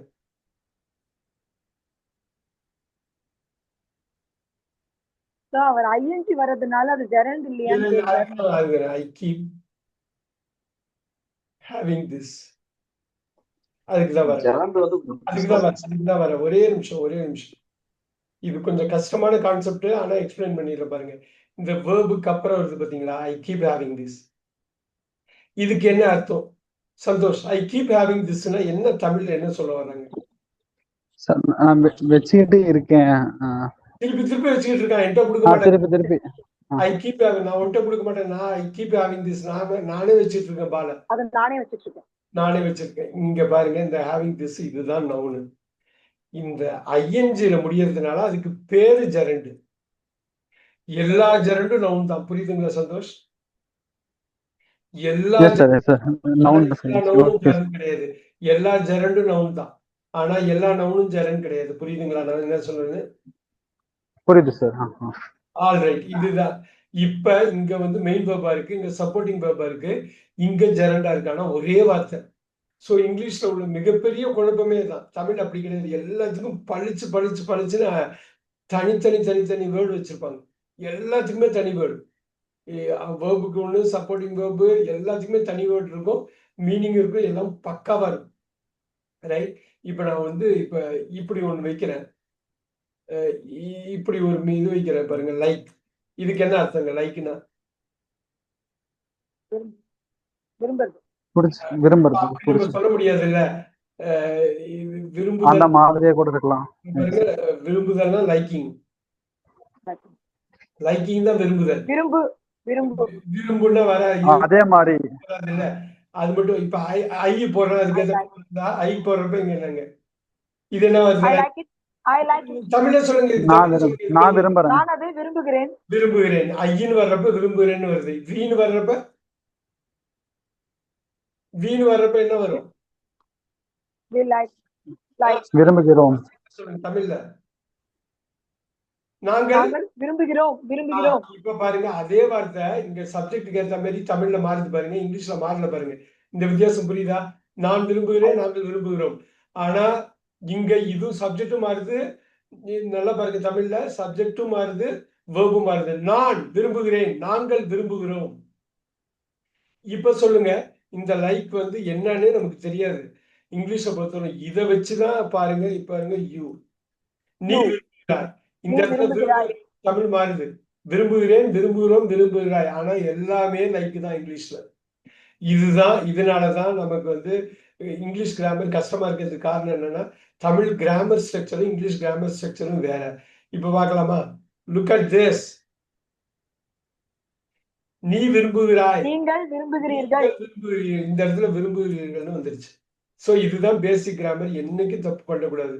அவர் ஐஎன்ஜி வர்றதுனால அது ஜெரண்ட் இல்லையான்னு கேக்குறாரு. I keep having this. அதுக்குதான் வர ஒரே நிமிஷம். இது கொஞ்சம் கஷ்டமான கான்செப்ட், ஆனா எக்ஸ்பிளைன் பண்ணிடுறேன் பாருங்க. இந்த வேர்புக்கு அப்புறம் வருது பாத்தீங்களா, ஐ கீப் ஹேவிங் திஸ். இதுக்கு என்ன அர்த்தம் Santhosh? I keep having Thisna என்ன தமிழ்ல என்ன சொல்ல வர்றாங்க? வச்சுக்கிட்டு இருக்கேன், திருப்பி வச்சுக்கிட்டு இருக்கேன், என்கிட்ட கொடுக்க மாட்டேன். திருப்பி ஐ கீப் ஹேவிங், நான் உன்கிட்ட கொடுக்க மாட்டேன். நான் ஐ கீப் ஹேவிங் திஸ், நானே வச்சுட்டு இருக்கேன் பால, நானே வச்சிருக்கேன். இங்க பாருங்க, இந்த ஹேவிங் திஸ் இதுதான் நவுனு. இந்த ஐஎன்ஜில முடியறதுனால அதுக்கு பேரு ஜெரண்டு. எல்லா ஜெரண்டும் நவுன் தான். புரியுதுங்களா சந்தோஷ்? எல்லா நவுனும் ஜெரண்ட் கிடையாது. எல்லா ஜெரண்டும் நவுன் தான், ஆனா எல்லா நவுனும் ஜெரண்ட் கிடையாது. புரியுதுங்களா நான் என்ன சொல்றது? புரியுது சார். ஆல்ரைட், இதுதான். இப்ப இங்க வந்து மெயின் வேர்பா இருக்கு, இங்க சப்போர்ட்டிங் வேர்பா இருக்கு, இங்க ஜெரண்டா இருக்கு, ஆனா ஒரே வார்த்தை. ஸோ இங்கிலீஷ்ல உள்ள மிகப்பெரிய குழப்பமே தான். தமிழ் அப்படி கிடையாது. எல்லாத்துக்கும் பழிச்சுன்னு தனி வேர்டு வச்சிருப்பாங்க. எல்லாத்துக்குமே தனி வேர்டு. வேர்புக்கு ஒன்று, சப்போர்ட்டிங் வேர்பு எல்லாத்துக்குமே தனி வேர்டு இருக்கும், மீனிங் இருக்கும், எல்லாம் பக்காவா இருக்கும். ரைட். இப்ப நான் வந்து இப்படி ஒன்று வைக்கிறேன், இப்படி ஒரு இது வைக்கிறேன் பாருங்க, லைக். இதுக்கு என்ன அர்த்தங்க லைக்னா? சொல்ல முடியாது இல்ல, விரும்புதல்னா லைக்கிங். லைக்கிங் தான் விரும்புதல். விரும்புன்னா வர அதே மாதிரி இல்ல, அது மட்டும். இப்ப ஐ போடுறேன், அதுக்கு ஐ போடுறப்ப இங்க என்னங்க இது என்ன வருது? தமிழ்ல சொல்லுங்க. நான் விரும்புகிறேன். விரும்புகிறேன். ஐயின்னு வர்றப்ப விரும்புகிறேன்னு வருது. வீணு வர்றப்ப என்ன வரும்? விரும்புகிறோம். சொல்லுங்க தமிழ்ல. நாங்கள் விரும்புகிறோம். இப்ப பாருங்க, அதே வார்த்தை இங்க சப்ஜெக்டுக்கு ஏற்ற மாதிரி தமிழ்ல மாறுது பாருங்க, இங்கிலீஷ்ல மாறல பாருங்க. இந்த வித்தியாசம் புரியுதா? நான் விரும்புகிறேன், நாங்கள் விரும்புகிறோம். ஆனா இங்க இதுவும் சப்ஜெக்டும் மாறுது. நல்லா பாருங்க, தமிழ்ல சப்ஜெக்டும் மாறுது, வேர்பும் மாறுது. நான் விரும்புகிறேன், நாங்கள் விரும்புகிறோம். இப்ப சொல்லுங்க, இந்த லைக் வந்து என்னன்னு நமக்கு தெரியாது. இங்கிலீஷை பொறுத்தவரை இதை வச்சுதான் பாருங்க. இப்ப பாருங்க, யூ, நீ விரும்புகிறாய். இந்த இடத்துல தமிழ் மாறுது. விரும்புகிறேன், விரும்புகிறோம், விரும்புகிறாய். ஆனா எல்லாமே லைக் தான் இங்கிலீஷ்ல. இதனாலதான் நமக்கு வந்து இங்கிலீஷ் கிராமர் கஷ்டமா இருக்கிறதுக்கு காரணம் என்னன்னா, தமிழ் கிராமர் ஸ்ட்ரக்சரும் இங்கிலீஷ் கிராமர் ஸ்ட்ரக்சரும் வேற. இப்ப பார்க்கலாமா? Look at this. நீ விரும்புகிறாய், நீங்கள் விரும்புகிறீர்கள். இந்த இடத்துல விரும்புகிறீர்கள்னு வந்துருச்சு. சோ இதுதான் பேசிக் கிராமர், என்னைக்கு தப்பு பண்ணக்கூடாது.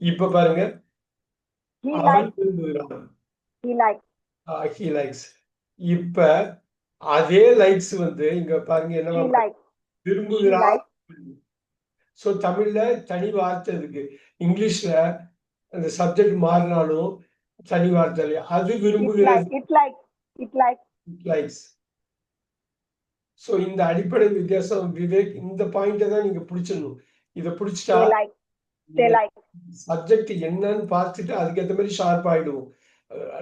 இப்ப பாருங்க, அவன் விரும்புகிறான், he likes. இப்ப அதே லைக்ஸ் வந்து இங்க பாருங்க என்ன விரும்புகிறான். சோ தமிழ்ல தனி வார்த்தை இருக்கு, இங்கிலீஷ்ல அந்த சப்ஜெக்ட் மாறினாலும் தனி வார்த்தை இல்லையா? அது விரும்புகிறது, லைக்ஸ். சோ இந்த அடிப்படை வித்தியாசம் விவேக், இந்த பாயிண்ட தான் நீங்க பிடிச்சிடணும். இதை பிடிச்சிட்டா they like. சப்ஜெக்ட் என்னன்னு பார்த்துட்டு அதுக்கேற்ற மாதிரி ஷார்ப் ஆயிடுவோம்.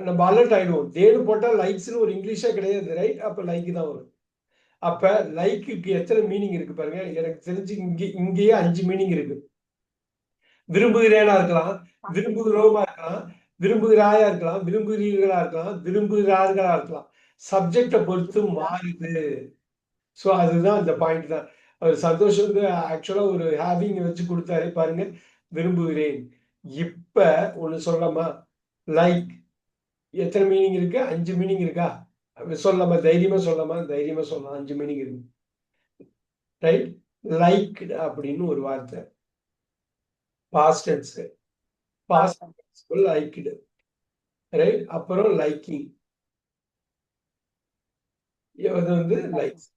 நம்ம அலர்ட் ஆயிடுவோம். தேனு போட்டா லைக்ஸ்னு ஒரு இங்கிலீஷே கிடையாது, ரைட்? அப்ப லைக் தான் வரும். அப்ப லைக்குக்கு எத்தனை மீனிங் இருக்கு பாருங்க. எனக்கு தெரிஞ்சு இங்கேயே 5 மீனிங் இருக்கு. விரும்புகிறேனா இருக்கலாம், விரும்புகிறோமா இருக்கலாம், விரும்புகிறாயா இருக்கலாம், விரும்புகிறீர்களா இருக்கலாம், விரும்புகிறார்களா இருக்கலாம். சப்ஜெக்டை பொறுத்து மாறுது. ஸோ அதுதான் இந்த பாயிண்ட் தான். அவர் சந்தோஷ் வந்து ஆக்சுவலா ஒரு ஹேவிங் வச்சு கொடுத்தாரு பாருங்க. விரும்புகிறேன். இப்ப ஒண்ணு சொல்லலாமா? லைக் எத்தனை மீனிங் இருக்கு? 5 மீனிங் இருக்கா? சொல்லலாமா? தைரியமா சொல்லலாமா? தைரியமா சொல்லலாம். 5 மீனிங் இருக்கு, ரைட்? லைக் அப்படின்னு ஒரு வார்த்தை, past tense, past liked, right? அப்புறம் லைக்கிங், இது வந்து லைக்ஸ்.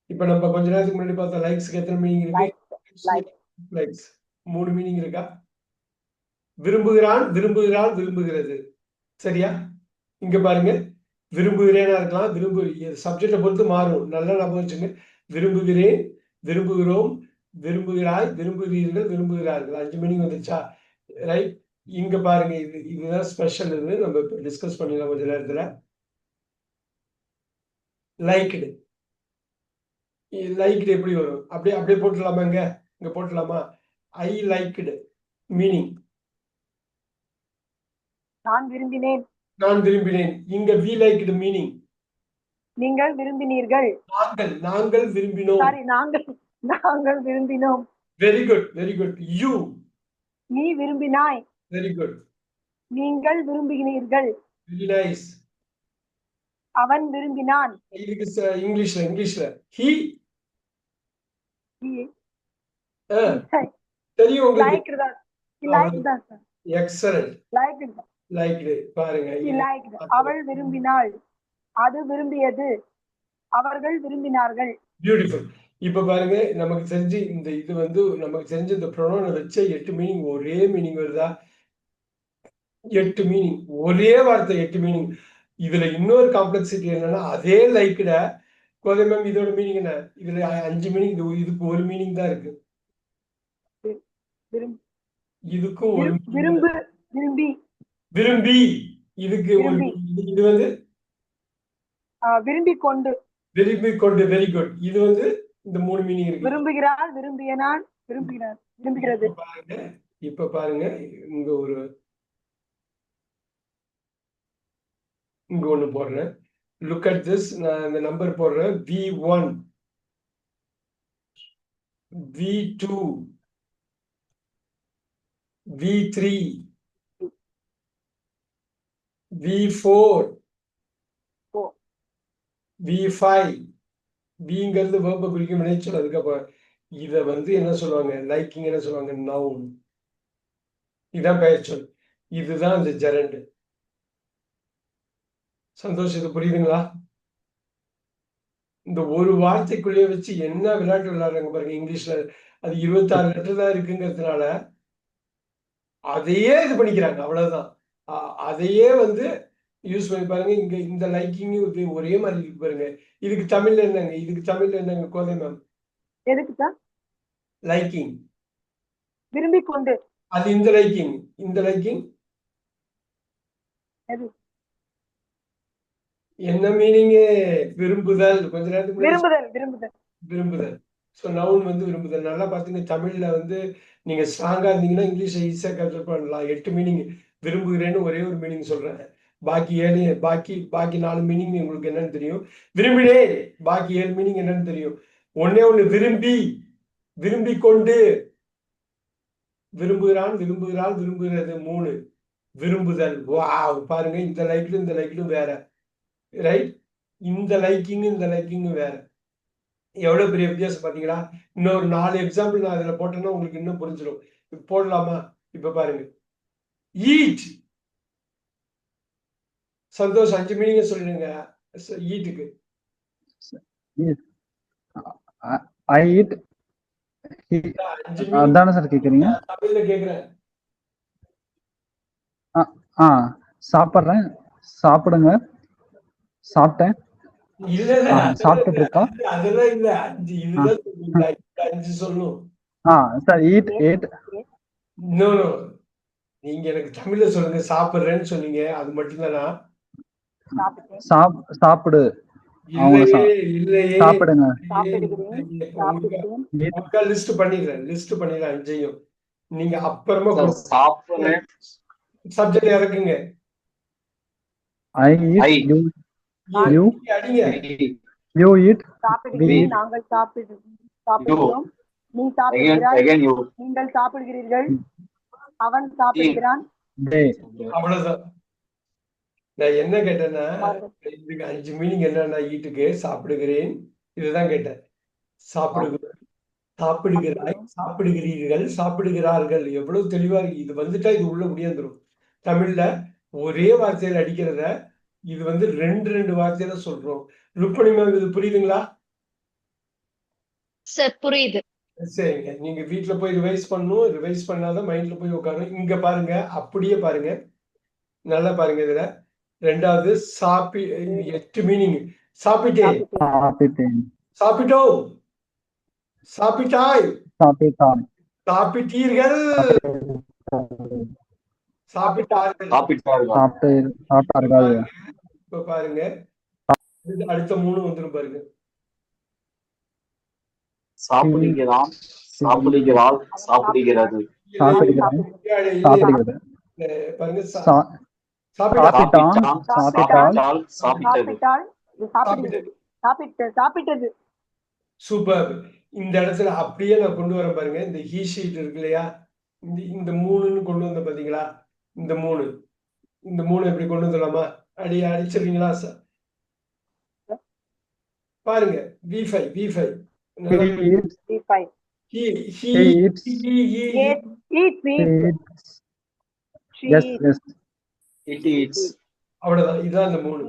இப்ப நம்ம கொஞ்ச நேரத்துக்கு முன்னாடி பார்த்தா லைக்ஸ்க்கு எத்தனை மீனிங் இருக்கு? லைக்ஸ் 3 மீனிங் இருக்கா? விரும்புகிறான், விரும்புகிறாள், விரும்புகிறது. சரியா? இங்க பாருங்க, விரும்புகிறேனா இருக்கலாம், சப்ஜெக்டை பொறுத்து மாறும். நல்லா ஞாபகம் வச்சுங்க. விரும்புகிறேன், விரும்புகிறோம், விரும்புகிறாய், விரும்புகிறீர்கள், விரும்புகிறார்கள். 5 மீனிங் வந்துச்சா? ரைட்? இங்க பாருங்க, இதுதான் ஸ்பெஷல். இது நம்ம டிஸ்கஸ் பண்ணிடலாம் கொஞ்ச நேரத்துல. லைக்டு, லைக்டு எப்படி வரும்? அப்படியே போட்டுடலாமா? இங்க போட்டுடலாமா? ஐ லைக்டு மீனிங் நான் விரும்பினேன். நான் விரும்பினேன். இங்க வி லைக்டு மீனிங் நீங்கள் விரும்பினீர்கள். நாங்கள் விரும்பினோம். சாரி, நாங்கள் விரும்பினோம். Very good, very good. You, நீ விரும்பினாய். Very good. நீங்கள் விரும்புகிறீர்கள். Very nice. அவன் விரும்பினான். இதுக்கு இங்கிலீஷ்ல ஹி தெரியும் உங்களுக்கு. எக்ஸலென்ட். லைக்டு பாருங்க. அவள் விரும்பினாள். அது விரும்பியது. அவர்கள் விரும்பினார்கள். பியூட்டிஃபுல். இப்ப பாருங்க, நமக்கு தெரிஞ்சு இது வந்து நமக்கு தெரிஞ்ச இந்த ப்ரொனவுனை வச்ச 8 மீனிங் ஒரே மீனிங் வருதா? 8 மீனிங், ஒரே வார்த்தை 8 மீனிங். இதுல இன்னொரு காம்ப்ளெக்சிட்டி என்னன்னா, அதே லைக்ட கோதை மேம் இதோட மீனிங் என்ன? இதுல 5 மீனிங், இதுக்கு ஒரு மீனிங் தான் இருக்கு. இதுக்கும் ஒரு விரும்பி, விரும்பி, இதுக்கு இது வந்து விரும்பி கொண்டு, விரும்பி கொண்டு. Very good. இது வந்து இந்த 3 மீனிங் இருக்கு. விரும்புகிறாள், விரும்பியனான், விரும்புகிறார், விரும்புகிறது. இப்ப பாருங்க, இங்க ஒண்ணு போடுறேன். Look at this. நான் இந்த நம்பர் போடுறேன். V1, V2, V3, V4, V5. Vங்கிறது verb குறிக்கும் வினைச்சொல். அதுக்கப்புறம் இத வந்து என்ன சொல்லுவாங்க? லைக்கிங் என்ன சொல்லுவாங்க? நவுன். இதான் பெயர்ச்சொல். இதுதான் இந்த ஜெரண்ட். சந்தோஷம், இது புரியுதுங்களா? இந்த ஒரு வார்த்தைக்குள்ளேயே வச்சு என்ன விளையாட்டு விளையாடுறாங்க பாருங்க. இங்கிலீஷ்ல அது 26 லெட்டர் தான் இருக்குங்கிறதுனால அதையே இது பண்ணிக்கிறாங்க. அவ்வளவுதான். அதையே வந்து யூஸ் பண்ணி பாருங்க. இங்க இந்த லைக்கிங் ஒரே மாதிரி இருக்கு பாருங்க. இதுக்கு தமிழ்ல என்னங்க கோதை மேம்? எதுக்குதான் லைக்கிங்? விரும்பி கொண்டு. அது இந்த லைக்கிங் என்ன மீனிங்? விரும்புதல். கொஞ்ச நேரத்துக்கு விரும்புதல். ஸோ நவுன் வந்து விரும்புதல். நல்லா பாத்துங்க. தமிழ்ல வந்து நீங்க ஸ்ட்ராங்கா இருந்தீங்கன்னா இங்கிலீஷ்ல ஈஸியா கேப்சர் பண்ணலாம். 8 மீனிங். விரும்புகிறேன்னு ஒரே ஒரு மீனிங் சொல்றேன். பாக்கி 4 மீனிங் உங்களுக்கு என்னன்னு தெரியும். விரும்பினே, பாக்கி 7 மீனிங் என்னன்னு தெரியும். ஒண்ணே ஒண்ணு விரும்பி கொண்டு. விரும்புகிறான், விரும்புகிறாள், விரும்புகிறது 3. விரும்புதல். வாவ், பாருங்க. இந்த லைக்கிலும் வேற, ரைட்? இந்த லைக்கிங் வேற. எவ்வளவு பெரிய வித்தியாசம் பாத்தீங்களா? இன்னொரு 4 எக்ஸாம்பிள் நான் இதுல போட்டேன்னா உங்களுக்கு இன்னும் புரிஞ்சிடும். போடலாமா? இப்ப பாருங்க. ஈட். சந்தோஷ் 5 மீனிங் சொல்லிடுங்க ஈட்டுக்கு. I eat. அதானே சார் கேக்குறீங்க? தமிழ்ல கேக்குறேன். சாப்பிடுறேன், சாப்பிடுங்க, சாப்பிட்டேன், இல்ல சாப்பிட்டுட்டு இருக்கா? அதெல்லாம் இல்ல. 5 இதுதான் 5 சொல்லணும். சார் ஈட் ஏட் இன்னொன்னு நீங்க எனக்கு தமிழ்ல சொல்லுங்க. சாப்பிடுறேன்னு சொன்னீங்க, அது மட்டும்தானா? சாப்பிட்டேன் சாப்பிடு அவங்க இல்லையே இல்லையே சாப்பிடுங்க சாப்பிடுகிறேன் இல்லையே. சாப்பிட்டேன் eat லிஸ்ட் பண்ணிடுறேன் அஞ்சையும். நீங்க அப்புறமா சார் சாப்பிடுறேன். Subject இறக்குங்க. I eat I. you நான் you அடிங்க. you eat we சாப்பிடுகிறேன் eat நாங்கள் சாப்பிடுகிறோம் நீ Again, சாப்பிடுகிறாய் again you. நீங்கள் சாப்பிடுகிறீர்கள் அவன் சாப்பிடுகிறான் they அவ்வளவுதான். நான் என்ன கேட்டேன்னா, மறுபடியும் இதுக்கு 5 மீனிங் என்னன்னா, ஈட்டுக்கு சாப்பிடுகிறேன், இதுதான் கேட்டேன். சாப்பிடுகிறேன், சாப்பிடுகிறாய், சாப்பிடுகிறீர்கள், சாப்பிடுகிறார்கள். எவ்வளவு தெளிவா இருக்கு. இது வந்துட்டா இது உள்ள முடியாந்துரும். தமிழ்ல ஒரே வார்த்தையில அடிக்கிறத இது வந்து ரெண்டு வார்த்தையில சொல்றோம். ருக்மணி மேம் இது புரியுதுங்களா? சார் புரியுது. சரிங்க. நீங்க வீட்ல போய் ரிவைஸ் பண்ணணும். ரிவைஸ் பண்ணாதான் மைண்ட்ல போய் உட்காரும். இங்க பாருங்க, அப்படியே பாருங்க, நல்லா பாருங்க. இதுல ரெண்டாவது 8 மீனிங். சாப்பிட்டேன், சாப்பிட்டேன் சாப்பிட்டோம், சாப்பிட்டாய், சாப்பிட்டான் சாப்பிட்டீர்கள், சாப்பிட்டார்கள். சாப்பிட்டார்கள் இப்ப பாருங்க, அடுத்த 3 வந்துரும் பாருங்க. சாப்பிடுகிறான், சாப்பிடுகிறாள், சாப்பிடுகிறது. சாப்பிடுகிறது பாருங்க, சாப்பிட்டான் சாப்பிட்டாள் சாப்பிட்டது. சாப்பிட்டது சூப்பர். இந்த இடத்துல அப்படியே நான் கொண்டு வரேன் பாருங்க. இந்த ஹீ ஷீட் இருக்கு இல்லையா, இந்த 3ன்னு கொண்டு வந்த பாத்தீங்களா? இந்த 3 எப்படி கொண்டு வந்துடலாமா? அடிச்சிருக்கீங்களா? பாருங்க, V5 அவ்வளவுதான். இதுதான் இந்த 3.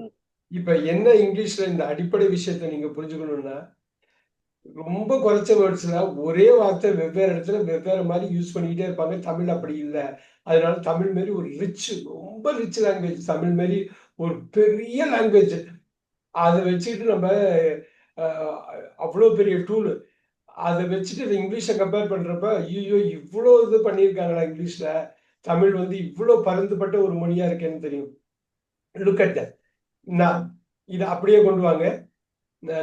இப்ப என்ன இங்கிலீஷ்ல இந்த அடிப்படை விஷயத்த நீங்க புரிஞ்சுக்கணும்னா, ரொம்ப குறைச்ச வேர்ட்ஸ்ல ஒரே வார்த்தை வெவ்வேறு இடத்துல வெவ்வேறு மாதிரி யூஸ் பண்ணிக்கிட்டே இருப்பாங்க. தமிழ் அப்படி இல்லை. அதனால தமிழ் மாரி ஒரு ரொம்ப ரிச் லாங்குவேஜ். தமிழ் மாரி ஒரு பெரிய லாங்குவேஜ். அதை வச்சுக்கிட்டு நம்ம அவ்வளோ பெரிய டூல். அதை வச்சுட்டு இங்கிலீஷை கம்பேர் பண்றப்ப ஐயோ இவ்வளோ இது பண்ணியிருக்காங்களா இங்கிலீஷ்ல, தமிழ் வந்து இவ்வளோ பரந்துபட்ட ஒரு மொழியா இருக்கேன்னு தெரியும். Look at that. நான் இதை அப்படியே கொண்டு வாங்க.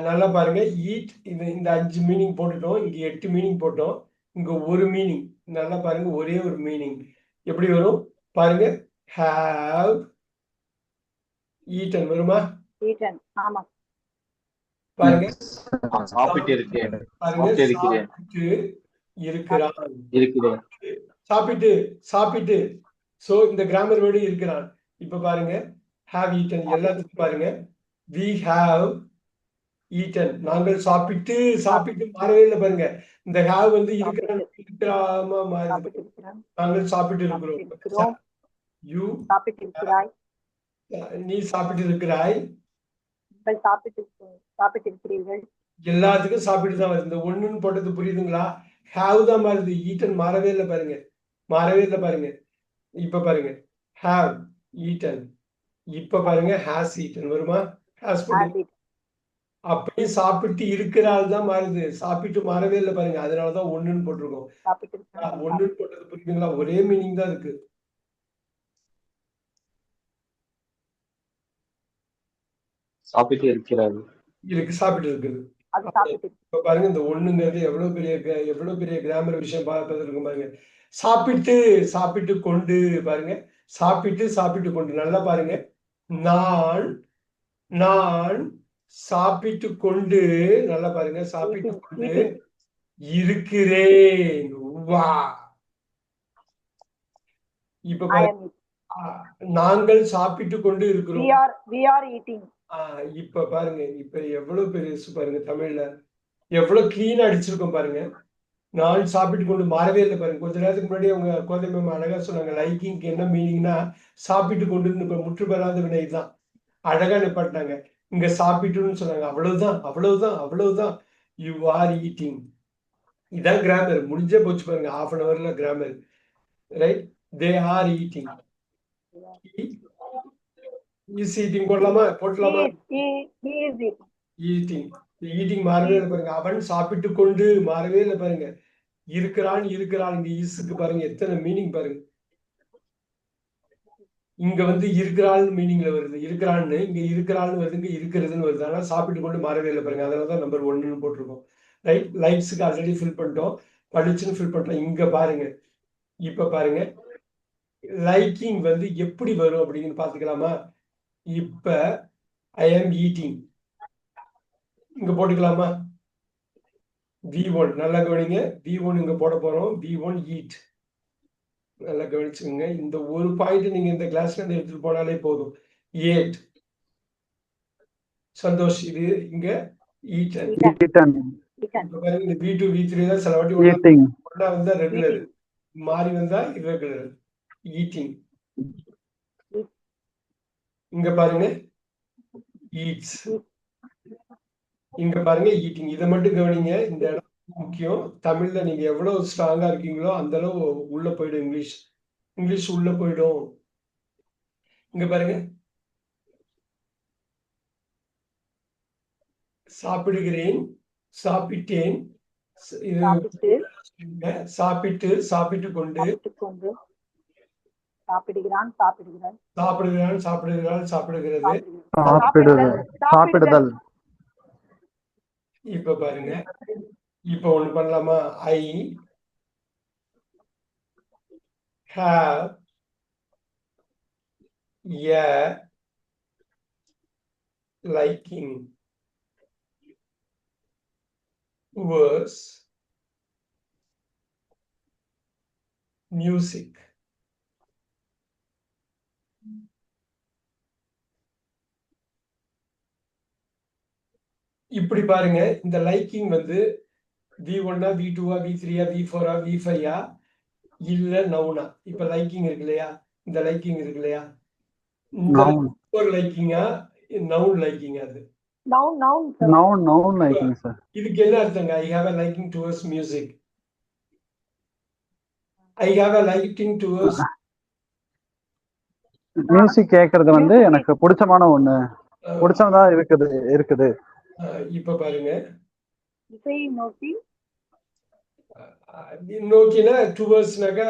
நல்லா பாருங்க. ஈட் இந்த 5 மீனிங் போட்டுட்டோம். இங்க 8 மீனிங் போட்டோம். இங்க ஒரு மீனிங். நல்லா பாருங்க, ஒரே ஒரு மீனிங். எப்படி வரும் பாருங்க. ஹேவ் ஈட்டன் வருமா? ஆமா பாருங்க, சாப்பிட்டு இருக்கேன், பாருங்க, சாப்பிட்டு இருக்கிறான், சாப்பிட்டு. சோ இந்த கிராமர் வேர்டு இருக்கிறான். இப்ப பாருங்க, ஹேவ் ஈட்டன் எல்லாத்துக்கும் பாருங்க. we have eaten, நாங்கள் சாப்பிட்டு மாறவே இல்லை பாருங்க. இந்த ஹேவ் வந்து இருக்கிறாமா மாறுது. நாங்கள் சாப்பிட்டு இருக்கிறோம். யூ நீ சாப்பிட்டு இருக்கிறாய், சாப்பிட்டிருக்கிறீர்கள். எல்லாத்துக்கும் சாப்பிட்டு தான் வருது. இந்த ஒண்ணுன்னு போட்டது புரியுதுங்களா? ஹேவ் தான் மாறுது. ஈட்டன் மாறவே இல்லை பாருங்க. இப்ப பாருங்க, ஹேவ் ஈட்டன். இப்ப பாருங்க, ஹேஸ் ஈட்டன் வருமா? ஹேஸ் போட்டு அப்படியே சாப்பிட்டு இருக்கிறாள் தான் மாறுது. சாப்பிட்டு மாறவே இல்லை பாருங்க. அதனாலதான் ஒண்ணுன்னு போட்டிருக்கோம். ஒண்ணுன்னு போட்டது புரியுதுங்களா? ஒரே மீனிங் தான் இருக்கு. சாப்பிட்டு இருக்கிறது. சாப்பிட்டு இருக்குது. இப்ப பாருங்க, இந்த ஒண்ணுங்கிறது எவ்வளவு பெரிய கிராமர் விஷயம் பார்ப்பதற்கு பாருங்க. சாப்பிட்டு கொண்டு பாருங்க. சாப்பிட்டு கொண்டு. நல்லா பாருங்க. நான் சாப்பிட்டு கொண்டு, நல்லா பாருங்க, சாப்பிட்டு கொண்டு இருக்கிறேன். வா. இப்ப பாருங்க, நாங்கள் சாப்பிட்டு கொண்டு இருக்கிறோம். இப்ப பாருங்க, இப்ப எவ்வளவு பெரிய பாருங்க. தமிழ்ல எவ்வளவு கிளீனா அடிச்சிருக்கோம் பாருங்க. நான் சாப்பிட்டு கொண்டு மாறவே இல்லை பாருங்க. கொஞ்ச நேரத்துக்கு முன்னாடி அவங்க கோதை மேம் அழகா சொன்னாங்க, லைக்கிங்க்கு என்ன மீனிங்னா சாப்பிட்டு கொண்டு முற்று பெறாத வினை தான். அழகா நிப்பாட்டினாங்க. இங்க சாப்பிட்டுன்னு சொன்னாங்க. அவ்வளவுதான். You are eating. இதான் கிராமர். முடிஞ்சே போச்சு பாருங்க. 1/2 hourல grammar. Right? They are eating. Is eating போடலாமா? ஈட்டிங் மாறவே இல்லை பாருங்க. அவன் சாப்பிட்டு கொண்டு மாறவே இல்லை பாருங்க. இருக்கிறான் இருக்கிறான் இங்க இஸ்க்கு பாருங்க எத்தனை மீனிங் பாருங்க. இங்க வந்து இருக்கிறாள் மீனிங்ல வருது, இருக்கிறான்னு இங்க இருக்கிறாள்னு வருது, இங்க இருக்கிறதுன்னு வருது. ஆனா சாப்பிட்டு கொண்டு மாறவே இல்லை பாருங்க. அதனாலதான் நம்பர் 1ன்னு போட்டிருக்கோம். ரைட், லைட்ஸுக்கு ஆல்ரெடி ஃபில் பண்ணிட்டோம், படிச்சுன்னு ஃபில் பண்ணிட்டோம். இங்க பாருங்க, இப்ப பாருங்க லைக்கிங் வந்து எப்படி வரும் அப்படின்னு பாத்துக்கலாமா? இப்ப ஐ ஆம் ஈட்டிங் இங்க போட்டுக்கலாமா? V1 நல்லா கவனிங்க, V1 இங்க போட போறோம். V1 ஈட் நல்லா கவனிச்சுங்க. இந்த ஒரு பாயிண்ட் நீங்க இந்த கிளாஸ்ல இருந்து எடுத்துட்டு போனாலே போதும். ஏட் சந்தோஷ், இது இங்க ஈட்டன். eaten, இந்த V2 V3 தான் சில வாட்டி ஒண்ணா eating, வந்தா ரெகுலர், மாறி வந்தா irregular. ஈட்டிங் இங்க பாருங்க ஈட்ஸ், இங்க பாருங்க ஈட்டிங். இதை மட்டும் கவனிங்க, இந்த இடம் முக்கியம். தமிழ்ல நீங்க எவ்வளவு ஸ்ட்ராங்கா இருக்கீங்களோ அந்த அளவு உள்ள போயிடும் இங்கிலீஷ். இங்கிலீஷ் உள்ள போயிடும். இங்க பாருங்க சாப்பிடுகிறேன், சாப்பிட்டேன், இது சாப்பிட்டு, சாப்பிட்டு கொண்டு, சாப்பிடுகிறான், சாப்பிடுகிறான், சாப்பிடுகிறான், சாப்பிடுகிறாள், சாப்பிடுகிறது. சாப்பிடுதல். இப்ப பாருங்க, இப்ப ஒண்ணு பண்ணலாமா? ஐ have a liking was music. இப்படி பாருங்க, இந்த லைக்கிங் வந்து V1 V2 V3 V4 V5 இல்ல நவுனா? இப்ப லைக்கிங் இருக்கு இல்லையா, இந்த லைக்கிங் இருக்கு இல்லையா, இந்த லைக்கிங்கா நவுன் லைக்கிங்? அது noun liking sir. இதுக்கு என்ன அர்த்தங்க? I have a liking towards music. I have a liking towards music கேக்குறது வந்து எனக்கு பிடிச்சமான ஒண்ணு, பிடிச்சதா இருக்குது. இப்ப பாருங்க, இசை நோக்கி, நோக்கினா டுவர்ட்ஸ்னாக்க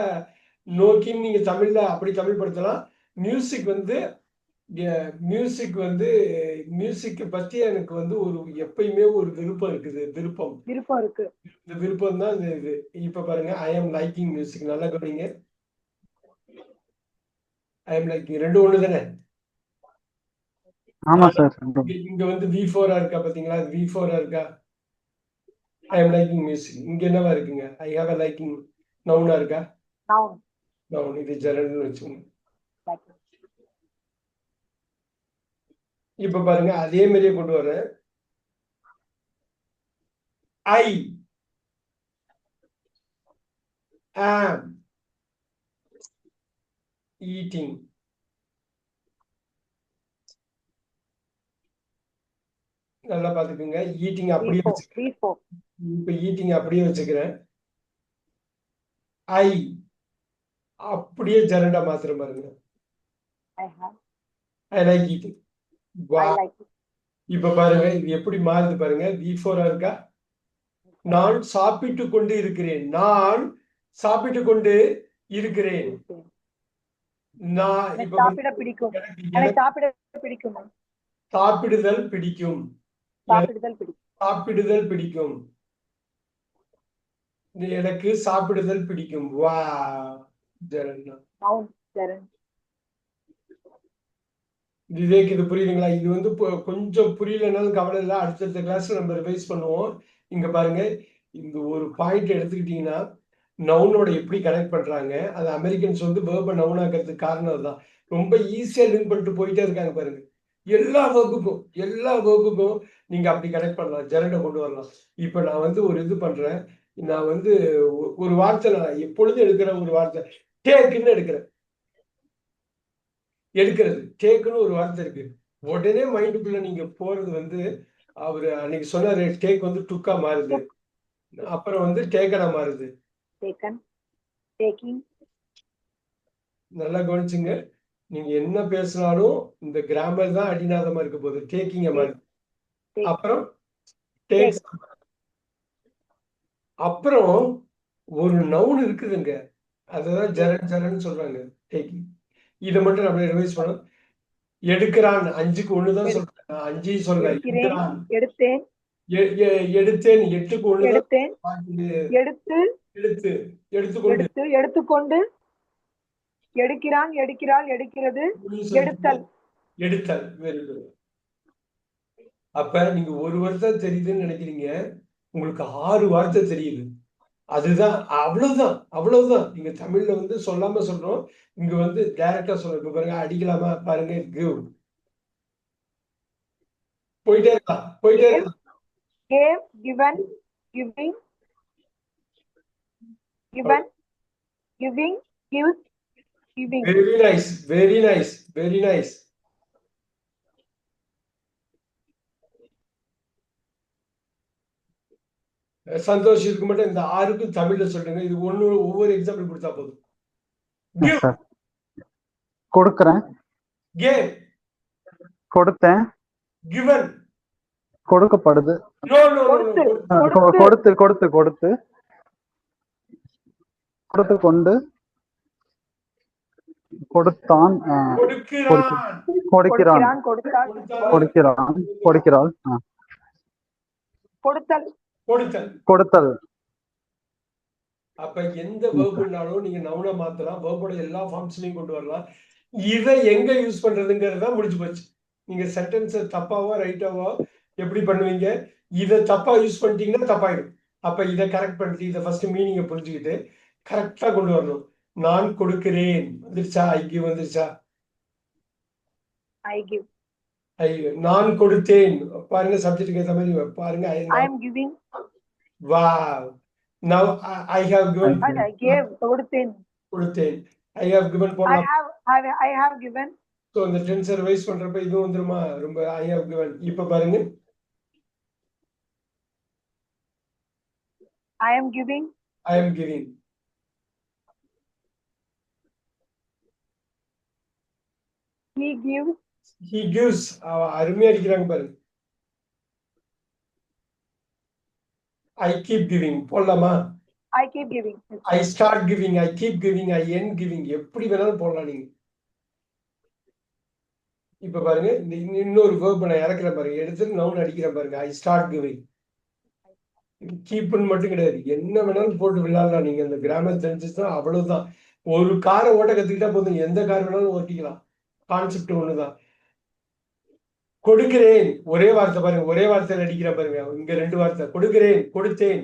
நோக்கின்னு நீங்க தமிழ்ல அப்படி தமிழ் படுத்தலாம். மியூசிக் வந்து மியூசிக் பத்தி எனக்கு வந்து ஒரு எப்பயுமே ஒரு விருப்பம் இருக்குது. விருப்பம் இருக்கு. இந்த விருப்பம் தான் இது. இப்ப பாருங்க, ஐ ஆம் லைக்கிங் மியூசிக். நல்லா கவனிங்க, ஐ ஆம் லைக்கிங் ரெண்டு ஒண்ணு தானே? ஆமா சார். இங்க வந்து V4 இருக்கா பாத்தீங்களா? V4 இருக்கா? ஐ ஆம் லைக்கிங் மியூசிக். இங்க என்னவா இருக்குங்க? ஐ ஹேவ் a liking நவுனா இருக்கா? நவுன். இது ஜெனரல்னு வச்சுக்கோங்க. இப்ப பாருங்க, அதே மாதிரியே கொண்டு வரேன். ஐ ஆம் ஈட்டிங். நல்லா பாத்துக்கோங்க, ஈட்டிங் அப்படியே வச்சுக்கிறேன். இப்ப ஈட்டிங் அப்படியே வச்சுக்கிறேன். ஐ அப்படியே ஜெனரலா மாத்திரம் பாருங்க. I like eating. இப்ப பாருங்க, இது எப்படி மாறுது பாருங்க. V4 இருக்கா? நான் சாப்பிட்டு கொண்டு இருக்கிறேன். நான் சாப்பிட்டு கொண்டு இருக்கிறேன். நான் இப்ப சாப்பிட பிடிக்கும், சாப்பிடுதல் பிடிக்கும், சாப்பிடுதல் பிடிக்கும், எனக்கு சாப்பிடுதல் பிடிக்கும். வா விவேக், இது புரியுதுங்களா? இது வந்து கொஞ்சம் புரியலனாலும் கவலை இல்லை, அடுத்தடுத்த கிளாஸ்ல நம்ம ரிவைஸ் பண்ணுவோம். இங்க பாருங்க, இந்த ஒரு பாயிண்ட் எடுத்துக்கிட்டீங்கன்னா நவுனோட எப்படி கனெக்ட் பண்றாங்க. அது அமெரிக்கன்ஸ் வந்து வேர்பை நவுன் ஆக்கிறதுக்கு காரணம் அதுதான். ரொம்ப ஈஸியா லிங்க் பண்ணிட்டு போயிட்டே இருக்காங்க பாருங்க. எல்லா வேர்புக்கும் நீங்க அப்படி கனெக்ட் பண்ணலாம், ஜெரண்டை கொண்டு வரலாம். இப்ப நான் வந்து ஒரு இது பண்றேன். நான் வந்து ஒரு வார்த்தை, நான் எப்பொழுதும் எடுக்கிற ஒரு வார்த்தை டேக்குன்னு எடுக்கிறது. டேக்குன்னு ஒரு வார்த்தை இருக்கு. உடனே மைண்டுக்குள்ள நீங்க போறது வந்து, அவரு அன்னைக்கு சொன்னாரு, டேக் வந்து டுக்கா மாறுது, அப்புறம் வந்து டேக்கனா மாறுது. நல்லா கவனிச்சுங்க, நீங்க என்ன பேசினாலும் இந்த கிராமர் தான் அடிநாதமா இருக்க போகுது. டேக்கிங்க மாறுது, அப்புறம் டேக்ஸ், அப்புறம் ஒரு நவுன் இருக்குதுங்க, அதுதான் ஜெரன் ஜெரன்னு சொல்றாங்க. டேக்கிங். இதை மட்டும் நம்ம ரிவைஸ் பண்ணோம். எடுக்கிறான் 5க்கு 1 தான் எடு- சொல்றேன், நான் 5 சொல்றேன். எடுக்கிறேன், எடுக்கிறான். எடுத்தேன், எடுத்தேன் 8க்கு 1 தான். எடுத்தேன், பாக்கி எடுத்து, எடுத்து எடுத்துக்கொண்டு எடுத்து, எடுத்துக்கொண்டு, எடுக்கிறான், எடுக்கிறாள், எடுக்கிறது, எடுத்தல். எடுத்தல். Very good. அப்ப நீங்க ஒரு வார்த்தை தெரியுதுன்னு நினைக்கிறீங்க, உங்களுக்கு 6 வார்த்தை தெரியுது. அதுதான், அவ்வளவுதான் அவ்வளவுதான். நீங்க தமிழ்ல வந்து சொல்லாம சொல்றோம், இங்க வந்து டைரக்டா சொல்றோம். இப்ப பாருங்க, அடிக்கலாமா பாருங்க, கிவ். போயிட்டே இருக்கலாம், போயிட்டே Gave, இருக்கலாம். gave, given, giving, given, giving, gives, giving. Very nice, very nice, very nice. Santhosh இருக்கு மட்டும் இந்த 6க்கும் தமிழ்ல சொல்லுங்க. இது ஒவ்வொரு எக்ஸாம்பிள் கொடுத்தா போதும். கிவ், சார் கொடுக்குறேன், கேவ், கொடுத்தேன், கிவன். கொடுக்கப்படுது, நோ நோ நோ கொடுத்து, நோ. கொடுத்து கொடுத்து கொடுத்து கொடுத்து கொண்டு, கொடுத்தான், கொடுக்கிறான், கொடுக்கிறான், கொடுத்தாள், கொடுக்கிறான், கொடுக்கிறாள், கொடுத்தல், கொடுத்தல். கொடுத்தல். அப்ப எந்த வேர்புனாலும் நீங்க நவுனை மாத்தலாம், வேர்போட எல்லா ஃபார்ம்ஸ்லயும் கொண்டு வரலாம். இதை எங்க யூஸ் பண்றதுங்கிறது தான் முடிஞ்சு போச்சு. நீங்க சென்டென்ஸ் தப்பாவோ ரைட்டாவோ எப்படி பண்ணுவீங்க? இதை தப்பா யூஸ் பண்ணிட்டீங்கன்னா தப்பாயிடும். அப்ப இதை கரெக்ட் பண்ணிட்டு இதை ஃபர்ஸ்ட் மீனிங்கை புரிஞ்சுக்கிட்டு கரெக்டா கொண்டு வரணும். நான் கொடுக்கிறேன் வந்துருச்சா? ஐ கிவ் வந்துருச்சா? I give, நான் கொடுத்தேன் பாருங்க, சப்ஜெக்ட்டுக்கு ஏற்ற மாதிரி பாருங்க. I am giving, Wow. Now I have given. and I gave, கொடுத்தேன். கொடுத்தேன். I have given போடலாம். I have given, ஸோ இந்த டென்ஸை ரிவைஸ் பண்றப்ப இதுவும் வந்துருமா? ரொம்ப I have given. இப்ப பாருங்க, I am giving, I am giving. he gives, He gives. அருமையா அடிக்கிறாங்க பாருங்க. I keep giving போடலாமா? I keep giving. I start giving, I keep giving, I end giving. எப்படி வேணாலும் போடலாம் நீங்க. இப்ப பாருங்க, இன்னொரு verb நான் இறக்குறேன் பாருங்க, எடுத்து நவுன் அடிக்கிறேன் பாருங்க. I start giving. கீப்னு மட்டும் கிடையாது, என்ன வேணாலும் போட்டு விளையாடலாம். நீங்க அந்த கிராமர் தெரிஞ்சுதான் அவ்வளவுதான். ஒரு காரை ஓட்ட கத்துக்கிட்டா போதும், எந்த கார் வேணாலும் ஓட்டிக்கலாம். கான்செப்ட் ஒண்ணுதான். கொடுக்கிறேன், ஒரே வார்த்தை பாருங்க, ஒரே வார்த்தையில அடிக்கிற பாருங்க. இங்க 2 வார்த்தை, கொடுக்கிறேன், கொடுத்தேன்,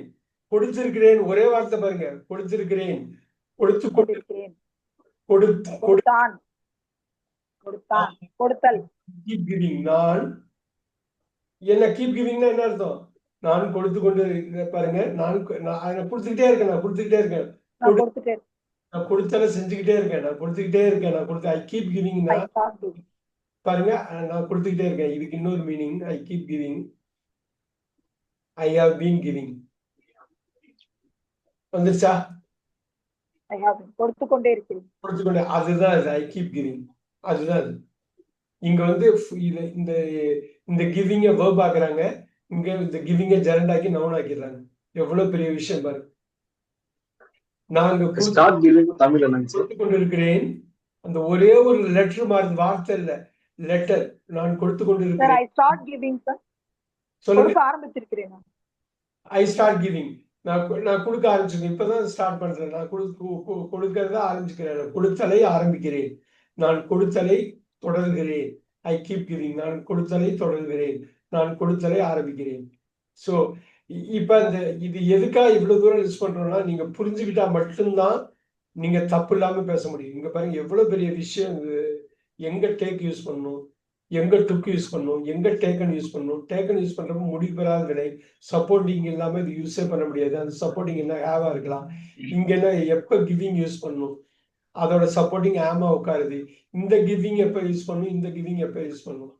கொடுத்திருக்கிறேன், ஒரே வார்த்தை பாருங்க, கொடுத்திருக்கிறேன், கொடுத்து கொடுக்கிறேன், கொடுத்து கொடுத்தான், கொடுத்தான், கொடுத்தல். Keep giving. நான் என்ன கீப் கிவிங்னா என்ன அர்த்தம்? நான் கொடுத்து கொண்டு பாருங்க, நான் கொடுத்துக்கிட்டே இருக்கேன், நான் கொடுத்துக்கிட்டே இருக்கேன், நான் கொடுத்துட்டேன். நான் கொடுத்தல செஞ்சுக்கிட்டே இருக்கேன், நான் கொடுத்துக்கிட்டே இருக்கேன், நான் கொடுத்து ஐ கீப் கிவிங்னா I start giving. பாருங்க, நான் கொடுத்துக்கிட்டே இருக்கேன். இதுக்கு இன்னொரு meaning, I keep giving, I have been giving. வந்துருச்சா? I have been. கொடுத்து கொண்டே இருக்கிறேன். கொடுத்துக்கொண்டே, அதுதான் அது ஐ கீப் கிவிங். அதுதான் அது. இங்க வந்து இந்த இந்த கிவிங்க வேர்ப் ஆக்குறாங்க, இங்க இந்த கிவிங்க ஜெரண்ட் ஆக்கி நவுன் ஆக்கிடுறாங்க. எவ்வளவு பெரிய விஷயம் பாருங்க. நாங்க ஸ்டார்ட் கிவிங் தமிழ் என்னங்க சார்? கொடுத்து கொண்டு இருக்கிறேன், அந்த ஒரே ஒரு லெட்டர் மாறுது, வார்த்தை இல்ல, லெட்டர். நான் கொடுத்து கொண்டு Sir, இருக்கிறேன். I start giving, sir. சொல்லுங்க. கொடுக்க ஆரம்பிச்சிருக்கிறேன் நான். I start giving. நான் கொடுக்க ஆரம்பிச்சிருக்கேன், இப்பதான் ஸ்டார்ட் பண்றேன். நான் கொடுக்கறத ஆரம்பிச்சுக்கிறேன், நான் கொடுத்தலை ஆரம்பிக்கிறேன், நான் கொடுத்தலை தொடர்கிறேன். ஐ கீப் கிவிங். நான் கொடுத்தலை தொடர்கிறேன், நான் கொடுத்தலை ஆரம்பிக்கிறேன். ஸோ இப்ப இது எதுக்காக இவ்வளவு தூரம் யூஸ் பண்றோம்னா, நீங்க புரிஞ்சுக்கிட்டா மட்டும்தான் நீங்க தப்பு இல்லாம பேச முடியும். இங்க பாருங்க எவ்வளவு பெரிய விஷயம் இது. எங்க டேக் யூஸ் பண்ணணும், எங்க டுக் யூஸ் பண்ணணும், எங்க டேக்கன் யூஸ் பண்ணணும். டேக்கன் யூஸ் பண்றப்ப முடிபெறாத வினை, சப்போர்ட்டிங் இல்லாம இது யூஸே பண்ண முடியாது. அந்த சப்போர்ட்டிங் என்ன ஹேவா இருக்கலாம். இங்க என்ன எப்ப கிவிங் யூஸ் பண்ணணும், அதோட சப்போர்ட்டிங் ஆமா உட்காருது. இந்த கிவிங் எப்ப யூஸ் பண்ணணும், இந்த கிவிங் எப்ப யூஸ் பண்ணணும்.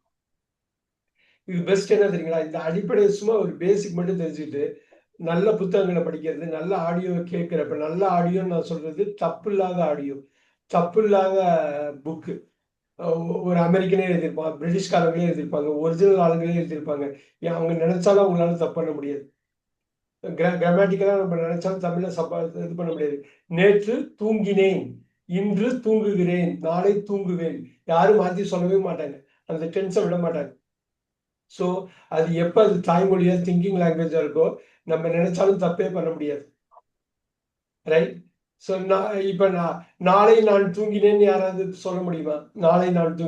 இது பெஸ்ட் என்ன தெரியுங்களா? இந்த அடிப்படையை சும்மா ஒரு பேசிக் மட்டும் தெரிஞ்சுக்கிட்டு நல்ல புத்தகங்களை படிக்கிறது, நல்ல ஆடியோ கேட்கிறப்ப, நல்ல ஆடியோன்னு நான் சொல்றது தப்பு இல்லாத ஆடியோ, தப்பு இல்லாத புக்கு. ஒரு அமெரிக்கனே எழுதியிருப்பாங்க, பிரிட்டிஷ்காரங்களே எழுதியிருப்பாங்க, ஒரிஜினல் ஆளுங்களே எழுதியிருப்பாங்க. அவங்க நினைச்சாலும் அவங்களால தப்பு பண்ண முடியாது. கிராமட்டிக்கலா நம்ம நினைச்சாலும் தமிழ்ல இது பண்ண முடியாது. நேற்று தூங்கினேன், இன்று தூங்குகிறேன், நாளை தூங்குவேன். யாரும் மாத்தி சொல்லவே மாட்டாங்க. அந்த டென்ஸை விட மாட்டாங்க. ஸோ அது எப்போ அது தாய்மொழியா திங்கிங் லாங்குவேஜா இருக்கோ நம்ம நினைச்சாலும் தப்பே பண்ண முடியாது. ரைட்? ஸோ இப்போ நாளை நான் தூங்கினேன்னு யாராவது சொல்ல முடியுமா? நாளை நான்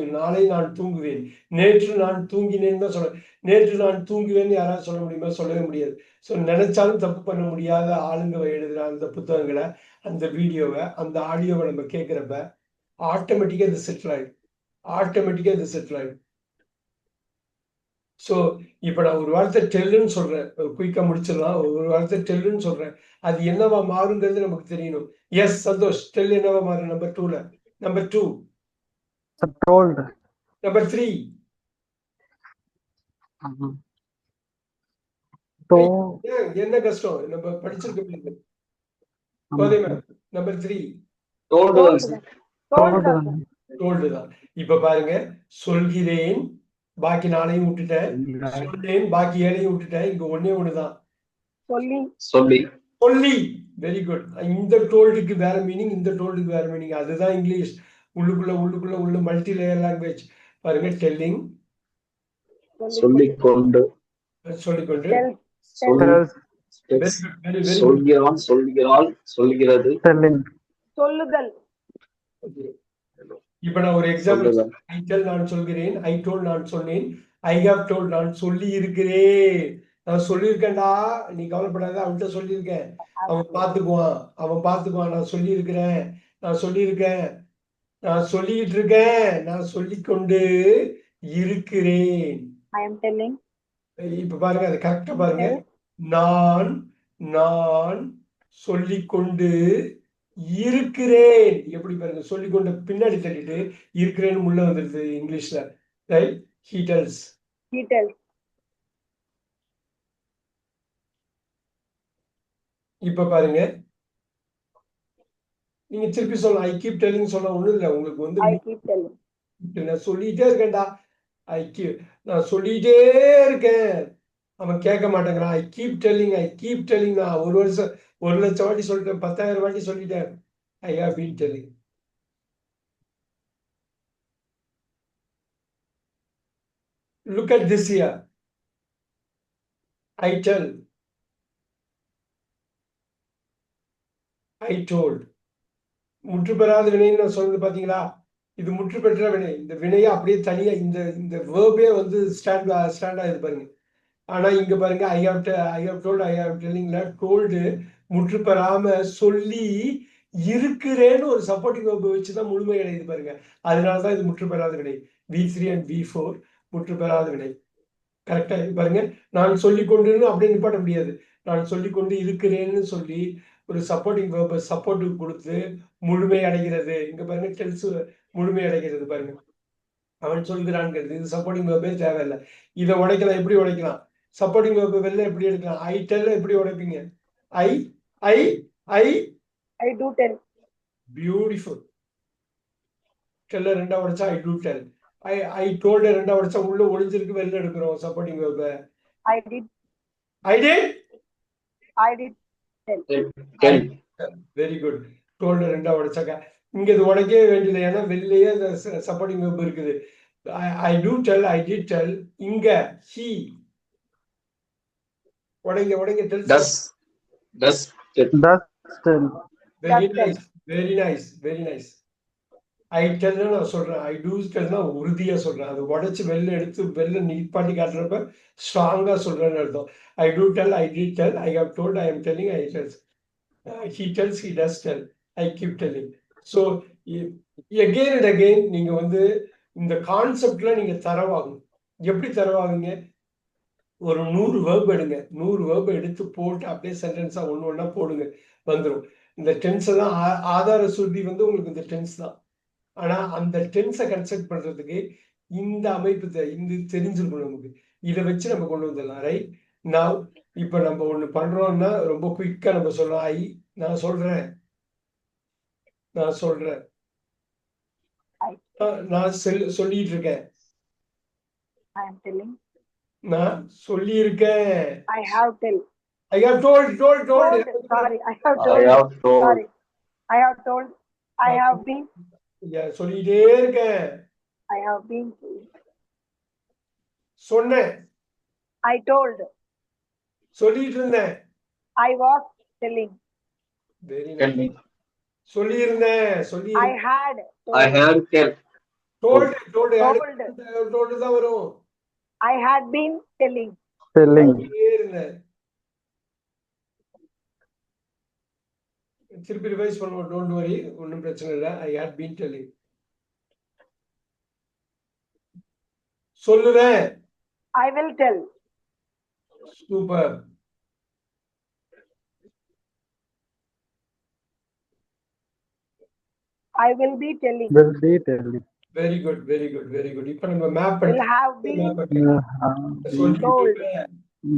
தூங்குவேன். நேற்று நான் தூங்கினேன்னு தான் சொல்ல. நேற்று நான் தூங்குவேன்னு யாராவது சொல்ல முடியுமா? சொல்லவே முடியாது. ஸோ நினைச்சாலும் தப்பு பண்ண முடியாத ஆளுங்க எழுதுகிற அந்த புத்தகங்களை, அந்த வீடியோவை, அந்த ஆடியோவை நம்ம கேட்குறப்ப ஆட்டோமேட்டிக்காக இது செட்டில் ஆகிடும். ஸோ இப்போ நான் ஒரு வார்த்தை டெல்லுன்னு சொல்றேன், குயிக்காக முடிச்சிடலாம். ஒரு வார்த்தை டெல்லுன்னு சொல்றேன், அது என்னவா மாறுங்கிறது நமக்கு தெரியணும். எஸ் சந்தோஷ், டெல் என்னவா மாறும்? நம்பர் 2ல. நம்பர் 2. told. நம்பர் 3. என்ன கஷ்டம்? நம்ம படிச்சிருக்க நம்பர் 3 டோல்டு தான். இப்ப பாருங்க, சொல்கிறேன் பாக்கி 4ஐயும் விட்டுட்டேன், சொல்லேன் பாக்கி 7ஐயும் விட்டுட்டேன். இங்க ஒன்னே ஒண்ணுதான், சொல்லி. Very good. இந்த டோல்டுக்கு வேற மீனிங், இந்த டோல்டுக்கு வேற மீனிங். அதுதான் இங்கிலீஷ். உள்ள மல்டி லேயர் லாங்குவேஜ். பாருங்க, டெல்லிங் சொல்லிக்கொண்டு சொல்கிறான், சொல்கிறாள், சொல்கிறது, சொல்லுதல். இப்ப நான் ஒரு எக்ஸாம்பிள், ஐ டெல் நான் சொல்கிறேன், ஐ டோல் நான் சொன்னேன், ஐ ஹவ் டோல் நான் சொல்லி இருக்கிறேன். நான் சொல்லியிருக்கேன்டா, நீ கவலைப்படாத, அவன்கிட்ட சொல்லியிருக்கேன், அவன் பார்த்துக்குவான். நான் சொல்லியிருக்கிறேன், நான் சொல்லிட்டு இருக்கேன், நான் சொல்லிக்கொண்டு இருக்கிறேன். இப்ப பாருங்க, அது கரெக்டா பாருங்க. நான் சொல்லிக்கொண்டு இருக்கிறேன். எப்படி பாருங்க, சொல்லிக்கொண்டு பின்னாடி தள்ளிட்டு இருக்கிறேன்னு உள்ள வந்துருது இங்கிலீஷ்ல. ரைட்? he tells. இப்ப பாருங்க, நீங்க திருப்பி சொல்லலாம், ஐ கீப் டெல்லிங் சொன்னா ஒண்ணும் இல்லை. உங்களுக்கு வந்து நான் சொல்லிட்டே இருக்கேன்டா, நான் சொல்லிட்டே இருக்கேன், அவன் கேட்க மாட்டேங்கிறான். I keep telling. நான் 1,00,000 வாட்டி சொல்லிட்டேன், 10,000 வாட்டி சொல்லிட்டேன். I have been telling. Look at this here. I tell, I told. முற்று பெறாத வினைன்னு நான் சொல்றது பாத்தீங்களா? இது முற்று பெற்ற வினை. இந்த வினையை அப்படியே தனியா இந்த வேர்பே வந்து ஸ்டாண்ட் ஆகுது பாருங்க. ஆனா இங்க பாருங்க, I have told, I have டெல்லிங்ல டோல்டு முற்று பெறாம சொல்லி இருக்கிறேன்னு ஒரு சப்போர்ட்டிங் வேர்பை வச்சுதான் முழுமை அடையுது பாருங்க. அதனாலதான் இது முற்று பெறாத வினை. V3 and V4 முற்று பெறாத வினை. கரெக்டா பாருங்க, நான் சொல்லிக்கொண்டுன்னு அப்படியே நிப்பாட்ட முடியாது. நான் சொல்லிக்கொண்டு இருக்கிறேன்னு சொல்லி ஒரு சப்போர்ட்டிங் வேர்பை சப்போர்ட் கொடுத்து முழுமை அடைகிறது. இங்க பாருங்க, டெல்ஸ் முழுமை அடைகிறது பாருங்க. அவன் சொல்கிறான்ங்கிறது இது சப்போர்ட்டிங் வேர்பே தேவையில்லை. இதை உடைக்கலாம். எப்படி உடைக்கலாம்? சப்போர்ட்டிங் வேர்பை வெளில எப்படி எடுக்கலாம்? ஐ டெல் எப்படி உடைப்பீங்க? I I I I do tell. Beautiful. டெல்ல 2 உடைச்சா I do tell. I told 2 உடைச்சா உள்ள ஒளிஞ்சிருக்கு, வெளில எடுக்கிறோம் supporting verb. I did tell. Very good. Told 2 உடைச்சாக்க இங்க இது உடைக்கவே வேண்டியது, ஏன்னா வெளிலேயே சப்போர்ட்டிங் வேர்ப் இருக்குது. I do tell, I did tell. இங்க he உடைங்க tells. does tell. Very nice. I tell நான் சொல்றேன், ஐ டூ டெல்னா உறுதியா சொல்றேன். அது உடைச்சு வெளில நீப்பாட்டி காட்டுறப்ப ஸ்ட்ராங்கா சொல்றேன்னு அர்த்தம். I do tell, I did tell, I have told, I am telling, I tells. he tells, he does tell, I keep telling. So again and again நீங்க வந்து இந்த கான்செப்ட்ல நீங்க தரவாகும். எப்படி தரவாகுங்க? ஒரு 100 வேர்ப் எடுங்க, 100 வேர்ப் எடுத்து போட்டு அப்படியே சென்டென்ஸா ஒண்ணா போடுங்க, வந்துடும். இந்த டென்ஸை தான் ஆதார சுருதி வந்து உங்களுக்கு இந்த டென்ஸ் தான். ஆனா அந்த டென்ஸை கன்ஸ்ட்ரக்ட் பண்றதுக்கு இந்த அமைப்பு தெரிஞ்சிருக்கும் நமக்கு. இதை வச்சு நம்ம கொண்டு வந்துடலாம். ரைட்? நான் இப்ப நம்ம ஒண்ணு பண்றோம்னா ரொம்ப குயிக்கா நம்ம சொல்லலாம். நான் சொல்றேன், நான் சொல்லிட்டு இருக்கேன், நான் சொல்லியிருக்கேன், I have tell. I have told. Sorry, I have I told. have told. Sorry, I have told. I have been. Yeah, சொல்லிட்டே இருக்கேன். I have been. சொன்னேன். I told. சொல்லிட்டு இருந்தேன். I was telling. Very Tell nice. me. சொல்லியிருந்தேன். I had. I had tell. told Told. தான் வரும். I had been telling. telling. சொல்லிட்டே இருந்தேன். திருப்பி ரிவைஸ் பண்ணுவோம். டோன்ட் வரி, ஒன்றும் பிரச்சனை இல்லை. ஐ ஹேட் பீன் டெல்லிங். சொல்லுவேன். I will tell. Super. I will be telling. Will be telling. Very good, very good, very good. இப்போ நம்ம map Will have been. Told.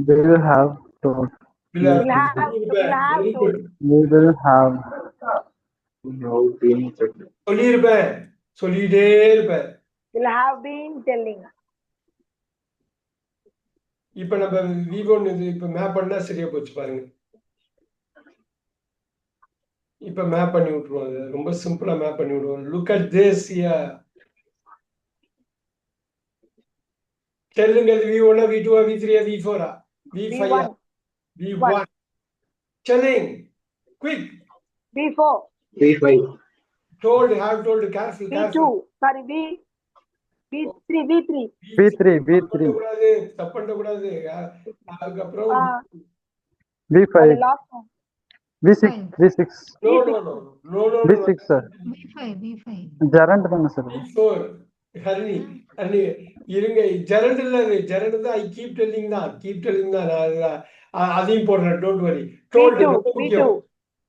Will have told. Will Will have. Will have very told. Good. We will have. Have been telling. சொல்லியிருப்பேன். சொல்லிட்டே இருப்பேன். Will have been telling. இப்ப நம்ம V1 இது இப்ப map பண்ணா சரியா போச்சு பாருங்க. இப்ப மேப் பண்ணி விட்டுருவோம். அது ரொம்ப சிம்பிளா மேப் பண்ணி விடுவோம். Look at this here. டெல்லுங்க V1 V2 V3 V4 V5 V1. V1. Telling quick. V4. V5. told, have told, careful, V2. careful. Sorry, V3. V3. V3. தப்பண்ட கூடாது. அதுக்கப்புறம் V5. Sorry, last one. V6. no, V6 sir. V5. Gerund தானே sir. V4. Harini இருங்க. Gerund இல்ல, gerund தான். ஐ keep telling தான். அதையும் போடுறேன். Don't worry. Told ரொம்ப முக்கியம்.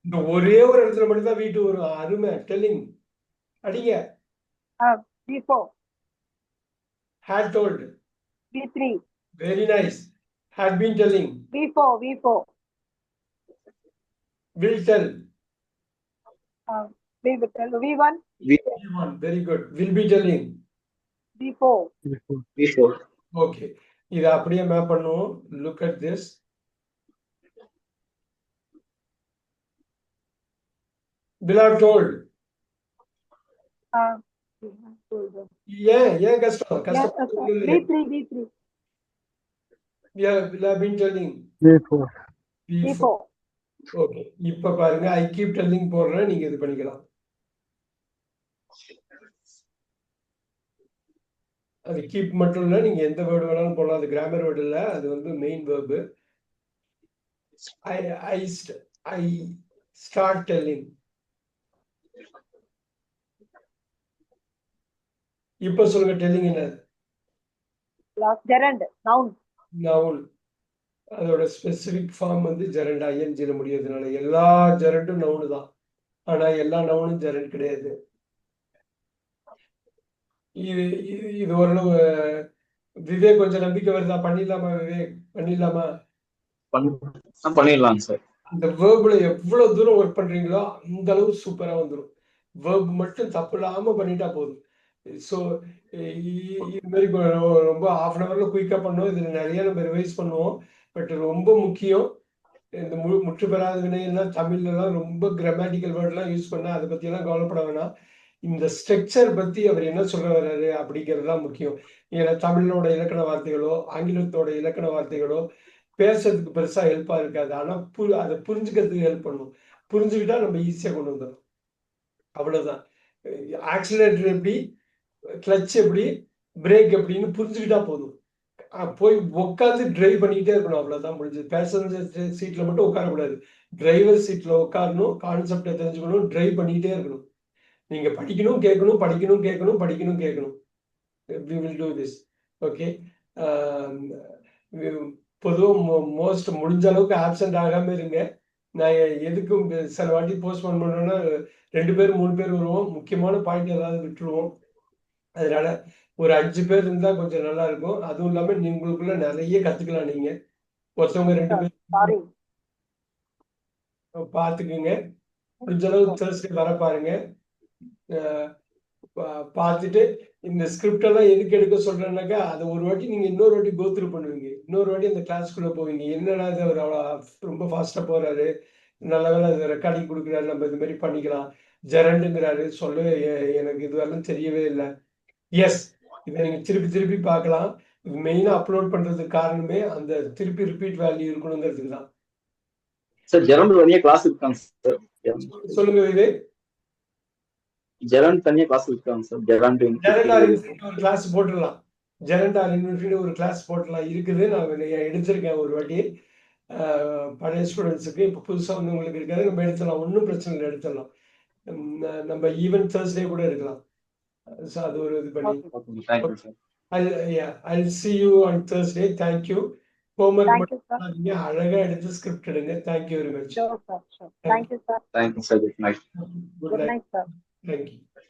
இந்த ஒரே ஒரு இடத்துல மட்டும் தான் V2 வரும். அருமை. டெல்லிங் அடிங்க. V4. had told. V3. Very nice. Had been telling. V4. Will tell. We will tell. V1. V1. Very good. Will be telling. V4. V4. Okay. இதை அப்படியே மேப் பண்ணுவோம். Look at this. Will have told. ஏன் கஷ்டம்? V3. Yeah, will have been telling. V4. V4. Okay. இப்ப பாருங்க, ஐ keep telling போடுறேன். நீங்க இது பண்ணிக்கலாம். அது கீப் மட்டும் இல்ல, நீங்க எந்த வேர்டு வேணாலும் போடலாம். அது கிராமர் வேர்டு இல்ல, அது வந்து main verb. I start telling. இப்ப சொல்லுங்க, டெல்லிங் என்ன? Gerund. Noun. நவுன். அதோட ஸ்பெசிபிக் ஃபார்ம் வந்து ஜெரண்ட். ஐஎன்ஜில முடியாதனால எல்லா ஜெரண்டும் நவுனு தான். ஆனா எல்லா நவுனும் ஜெரண்ட் கிடையாது. இது ஓரளவு விவேக் கொஞ்சம் நம்பிக்கை வருதா? பண்ணிடலாமா விவேக்? பண்ணிடலாமா? பண்ணிடலாம் சார். அந்த வேர்ப்ல எவ்வளவு தூரம் ஒர்க் பண்றீங்களோ அந்த அளவு சூப்பரா வந்துடும். வேர்ப் மட்டும் தப்பு இல்லாம பண்ணிட்டா போதும். ஸோ இது மாதிரி ரொம்ப ஹாஃப் அன் ஹவர்ல குயிக்கா பண்ணுவோம். இதுல நிறைய நம்ம ரிவைஸ் பண்ணுவோம். பட் ரொம்ப முக்கியம், இந்த முற்று பெறாத வினையெல்லாம் தமிழ்லாம் ரொம்ப கிராமட்டிக்கல் வேர்ட்லாம் யூஸ் பண்ணா அதை பத்தி எல்லாம் கவலைப்பட வேணாம். இந்த ஸ்ட்ரக்சர் பத்தி அவர் என்ன சொல்ல வர்றாரு அப்படிங்கிறது தான் முக்கியம். ஏன்னா தமிழோட இலக்கண வார்த்தைகளோ ஆங்கிலத்தோட இலக்கண வார்த்தைகளோ பேசுறதுக்கு பெருசா ஹெல்ப்பா இருக்காது. ஆனா அதை புரிஞ்சுக்கிறதுக்கு ஹெல்ப் பண்ணும். புரிஞ்சுக்கிட்டா நம்ம ஈஸியா கொண்டு வந்துடும். அவ்வளவுதான். ஆக்சிலேட்டர் எப்படி, கிளச் எப்படி, பிரேக் எப்படின்னு புரிஞ்சுக்கிட்டா போதும். போய் உட்காந்து டிரைவ் பண்ணிக்கிட்டே இருக்கணும். அவ்வளவுதான் முடிஞ்சது. பேசஞ்சர் சீட்ல மட்டும் உட்காரக்கூடாது. டிரைவர் சீட்ல உட்காரணும். கான்செப்டை தெரிஞ்சுக்கணும். டிரைவ் பண்ணிக்கிட்டே இருக்கணும். நீங்க படிக்கணும், கேட்கணும், படிக்கணும், கேட்கணும், படிக்கணும், கேட்கணும். we will do this. Okay. பொதுவாக மோஸ்ட் முடிஞ்ச அளவுக்கு ஆப்சென்ட் ஆகாம இருங்க. நான் எதுக்கும் சில வாட்டி போஸ்ட்போன் பண்ணோன்னா 2 பேர் 3 பேர் வருவோம். முக்கியமான பாயிண்ட் ஏதாவது விட்டுருவோம். அதனால ஒரு 5 பேர் இருந்தா கொஞ்சம் நல்லா இருக்கும். அதுவும் இல்லாம உங்களுக்குள்ள நிறைய கத்துக்கலாம். நீங்க ஒருத்தவங்க 2 பேர் பார்த்துக்குங்க. முடிஞ்ச அளவு தேர்ஸ்டே வர பாருங்க. பார்த்துட்டு இந்த ஸ்கிரிப்ட் எல்லாம் எதுக்கு எடுக்க சொல்றேன்னாக்கா அதை ஒரு வாட்டி நீங்க இன்னொரு வாட்டி கோத்ரூ பண்ணுவீங்க, இன்னொரு வாட்டி அந்த கிளாஸ்க்குள்ள போவீங்க. என்னடா இது அவர் அவ்வளோ ரொம்ப ஃபாஸ்டா போறாரு, நல்ல வேலை ரெக்கார்டிங் கொடுக்குறாரு, நம்ம இது மாதிரி பண்ணிக்கலாம், ஜெரண்டுங்கிறாரு சொல்ல எனக்கு இதுவெல்லாம் தெரியவே இல்லை. எஸ், இதை நீங்க திருப்பி திருப்பி பார்க்கலாம். மெயினா அப்லோட் பண்றதுக்கு காரணமே அந்த திருப்பி ரிப்பீட் வேல்யூ இருக்கணுங்கிறதுக்கு தான். சார் ஜெரண்ட் தனியா கிளாஸ் இருக்காங்க சார். சொல்லுங்க இது. ஜெரண்ட் தனியா கிளாஸ் இருக்காங்க சார். ஜெரண்ட் ஆர் இன்ஃபினிட்டி ஒரு கிளாஸ் போட்டுடலாம். ஜெரண்ட் ஆர் இன்ஃபினிட்டி ஒரு கிளாஸ் போட்டுடலாம். இருக்குது, நான் எடுத்திருக்கேன் ஒரு வாட்டி. பழைய ஸ்டூடெண்ட்ஸுக்கு இப்போ புதுசாக வந்து உங்களுக்கு இருக்காது, நம்ம எடுத்துடலாம், ஒன்றும் பிரச்சனை இல்லை, எடுத்துடலாம். நம்ம ஈவன் Thursday கூட இருக்கலாம். ஸோ அது ஒரு இது பண்ணி. Thank you sir. I'll see you on Thursday. Thank you. Homework Thank you, sir. பண்ணாதீங்க, அழகா எடுத்து ஸ்கிரிப்ட் எடுங்க. Thank you very much. Sure, sir. Sure. Thank you, sir. Thank you sir. Good night. Good Good night. night, sir. Thank you.